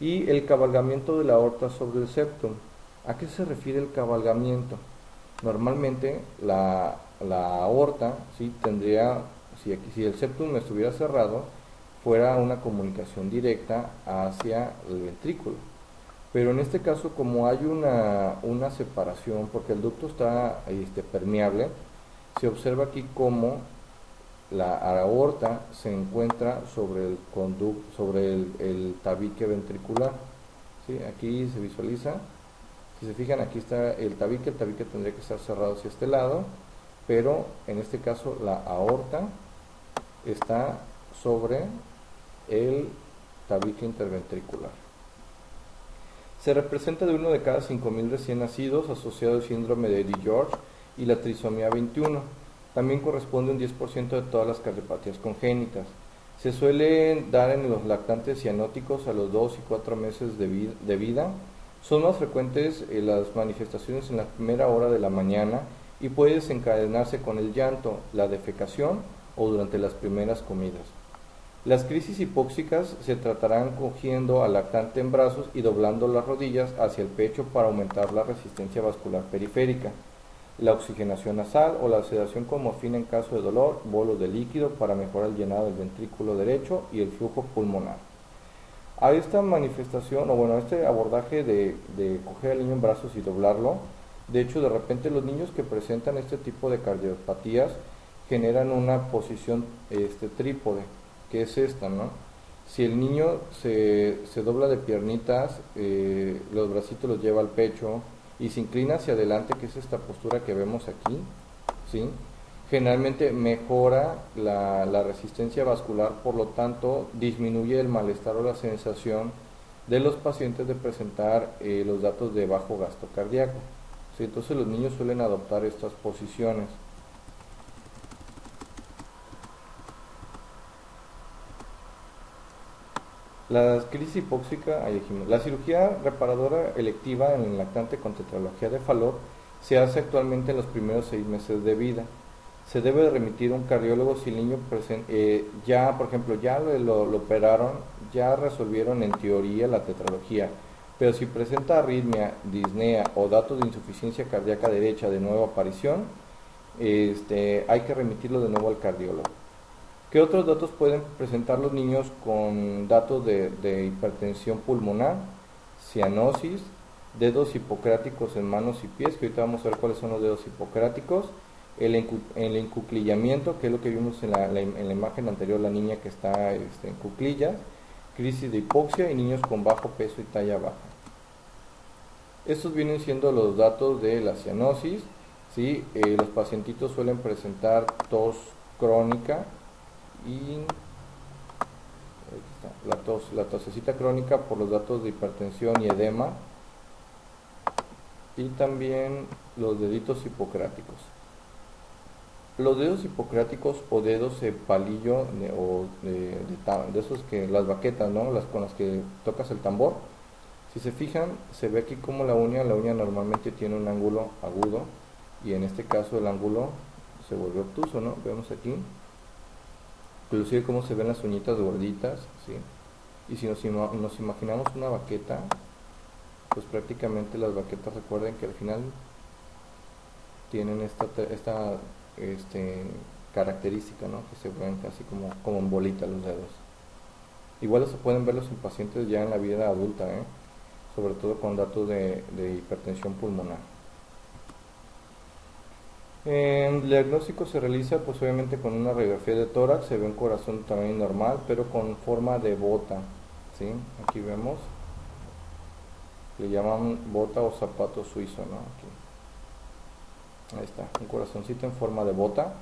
S1: Y el cabalgamiento de la aorta sobre el septum. ¿A qué se refiere el cabalgamiento? Normalmente la aorta, ¿sí? Tendría, si el septum estuviera cerrado, fuera una comunicación directa hacia el ventrículo. Pero en este caso, como hay una separación, porque el ducto está permeable, se observa aquí como la aorta se encuentra sobre el tabique ventricular, ¿sí? Aquí se visualiza. Si se fijan, aquí está el tabique tendría que estar cerrado hacia este lado, pero en este caso la aorta está sobre el tabique interventricular. Se representa de 1 de cada 5.000 recién nacidos asociado al síndrome de Di-George y la trisomía 21. También corresponde un 10% de todas las cardiopatías congénitas. Se suelen dar en los lactantes cianóticos a los 2 y 4 meses de vida. Son más frecuentes las manifestaciones en la primera hora de la mañana y puede desencadenarse con el llanto, la defecación o durante las primeras comidas. Las crisis hipóxicas se tratarán cogiendo al lactante en brazos y doblando las rodillas hacia el pecho para aumentar la resistencia vascular periférica. La oxigenación nasal o la sedación con morfina en caso de dolor, bolos de líquido para mejorar el llenado del ventrículo derecho y el flujo pulmonar. A esta manifestación, o bueno, a este abordaje de coger al niño en brazos y doblarlo, de hecho, de repente los niños que presentan este tipo de cardiopatías generan una posición trípode, que es esta, ¿no? Si el niño se dobla de piernitas, los bracitos los lleva al pecho y se inclina hacia adelante, que es esta postura que vemos aquí, ¿sí? Generalmente mejora la resistencia vascular, por lo tanto disminuye el malestar o la sensación de los pacientes de presentar los datos de bajo gasto cardíaco, ¿sí? Entonces los niños suelen adoptar estas posiciones. La crisis hipóxica, ahí dijimos. La cirugía reparadora electiva en el lactante con tetralogía de Fallot se hace actualmente en los primeros 6 meses de vida. Se debe de remitir a un cardiólogo si el niño ya, por ejemplo, ya lo operaron, ya resolvieron en teoría la tetralogía, pero si presenta arritmia, disnea o datos de insuficiencia cardíaca derecha de nueva aparición, hay que remitirlo de nuevo al cardiólogo. ¿Qué otros datos pueden presentar los niños con datos de hipertensión pulmonar, cianosis, dedos hipocráticos en manos y pies, que ahorita vamos a ver cuáles son los dedos hipocráticos, el encuclillamiento, que es lo que vimos en la imagen anterior, la niña que está en cuclillas, crisis de hipoxia y niños con bajo peso y talla baja? Estos vienen siendo los datos de la cianosis, ¿sí? Los pacientitos suelen presentar tos crónica y la tosecita crónica por los datos de hipertensión y edema, y también los deditos hipocráticos. Los dedos hipocráticos o dedos de palillo de esos que las baquetas, ¿no? Con las que tocas el tambor. Si se fijan, se ve aquí como la uña normalmente tiene un ángulo agudo, y en este caso el ángulo se vuelve obtuso, ¿no? Vemos aquí, inclusive cómo se ven las uñitas gorditas, ¿sí? Y si nos imaginamos una baqueta, pues prácticamente las baquetas, recuerden que al final tienen esta característica, ¿no? Que se ven casi como en bolita los dedos. Igual se pueden verlos en pacientes ya en la vida adulta, sobre todo con datos de hipertensión pulmonar. El diagnóstico se realiza pues obviamente con una radiografía de tórax, se ve un corazón también normal, pero con forma de bota, ¿sí? Aquí vemos, le llaman bota o zapato suizo, ¿no? Aquí. Ahí está, un corazoncito en forma de bota.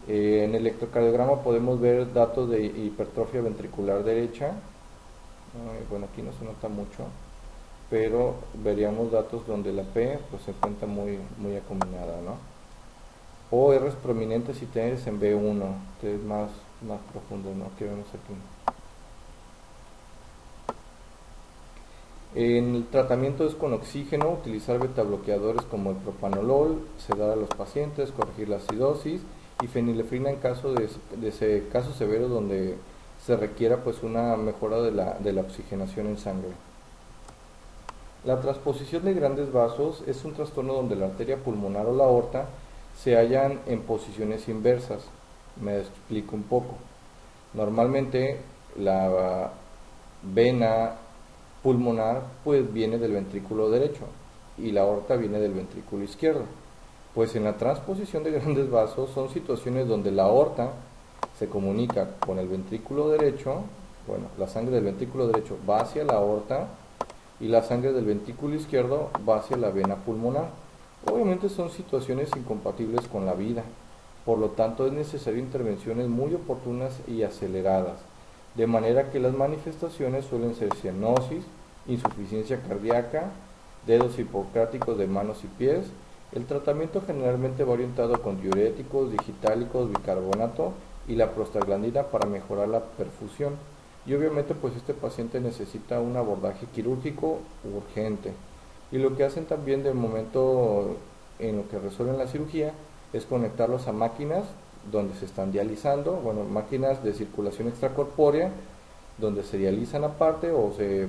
S1: En el electrocardiograma podemos ver datos de hipertrofia ventricular derecha. Bueno, aquí no se nota mucho, pero veríamos datos donde la P pues se encuentra muy acombinada, ¿no? O R's prominentes y TRs en B1, que es más profundo, ¿no? Que vemos aquí. En el tratamiento es con oxígeno, utilizar betabloqueadores como el propanolol, sedar a los pacientes, corregir la acidosis, y fenilefrina en caso de ese caso severo donde se requiera pues una mejora de la oxigenación en sangre. La transposición de grandes vasos es un trastorno donde la arteria pulmonar o la aorta se hallan en posiciones inversas. Me explico un poco. Normalmente la vena pulmonar pues viene del ventrículo derecho y la aorta viene del ventrículo izquierdo. Pues en la transposición de grandes vasos son situaciones donde la aorta se comunica con el ventrículo derecho, bueno, la sangre del ventrículo derecho va hacia la aorta y la sangre del ventrículo izquierdo va hacia la vena pulmonar. Obviamente son situaciones incompatibles con la vida, por lo tanto es necesario intervenciones muy oportunas y aceleradas, de manera que las manifestaciones suelen ser cianosis, insuficiencia cardíaca, dedos hipocráticos de manos y pies. El tratamiento generalmente va orientado con diuréticos, digitálicos, bicarbonato y la prostaglandina para mejorar la perfusión. Y obviamente pues este paciente necesita un abordaje quirúrgico urgente. Y lo que hacen también de momento en lo que resuelven la cirugía es conectarlos a máquinas donde se están dializando, bueno, máquinas de circulación extracorpórea donde se dializan aparte o se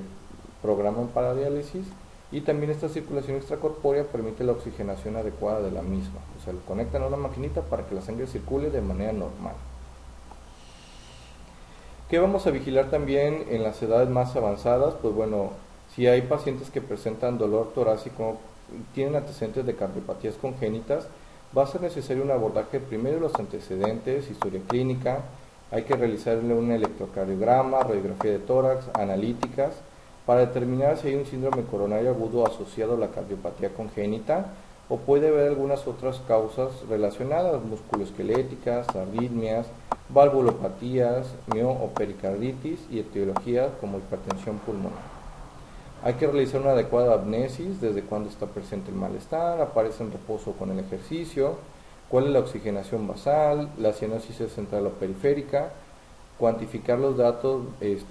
S1: programan para diálisis, y también esta circulación extracorpórea permite la oxigenación adecuada de la misma, o sea, lo conectan a una maquinita para que la sangre circule de manera normal. ¿Qué vamos a vigilar también en las edades más avanzadas? Pues bueno, si hay pacientes que presentan dolor torácico, tienen antecedentes de cardiopatías congénitas, va a ser necesario un abordaje primero de los antecedentes, historia clínica, hay que realizarle un electrocardiograma, radiografía de tórax, analíticas, para determinar si hay un síndrome coronario agudo asociado a la cardiopatía congénita o puede haber algunas otras causas relacionadas, musculoesqueléticas, arritmias, valvulopatías, mio o pericarditis y etiologías como hipertensión pulmonar. Hay que realizar una adecuada apnesis, desde cuándo está presente el malestar, aparece en reposo con el ejercicio, cuál es la oxigenación basal, la cianosis es central o periférica, cuantificar los datos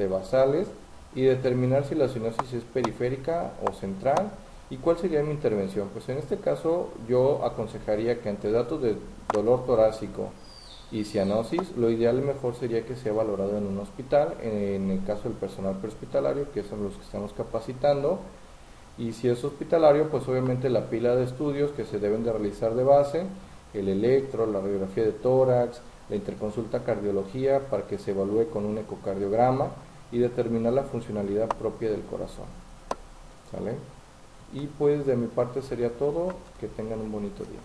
S1: basales y determinar si la cianosis es periférica o central ¿Y cuál sería mi intervención? Pues en este caso yo aconsejaría que ante datos de dolor torácico y cianosis, lo ideal mejor sería que sea valorado en un hospital, en el caso del personal prehospitalario, que son los que estamos capacitando, y si es hospitalario, pues obviamente la pila de estudios que se deben de realizar de base, el electro, la radiografía de tórax, la interconsulta cardiología para que se evalúe con un ecocardiograma y determinar la funcionalidad propia del corazón. ¿Sale? Y pues de mi parte sería todo, que tengan un bonito día.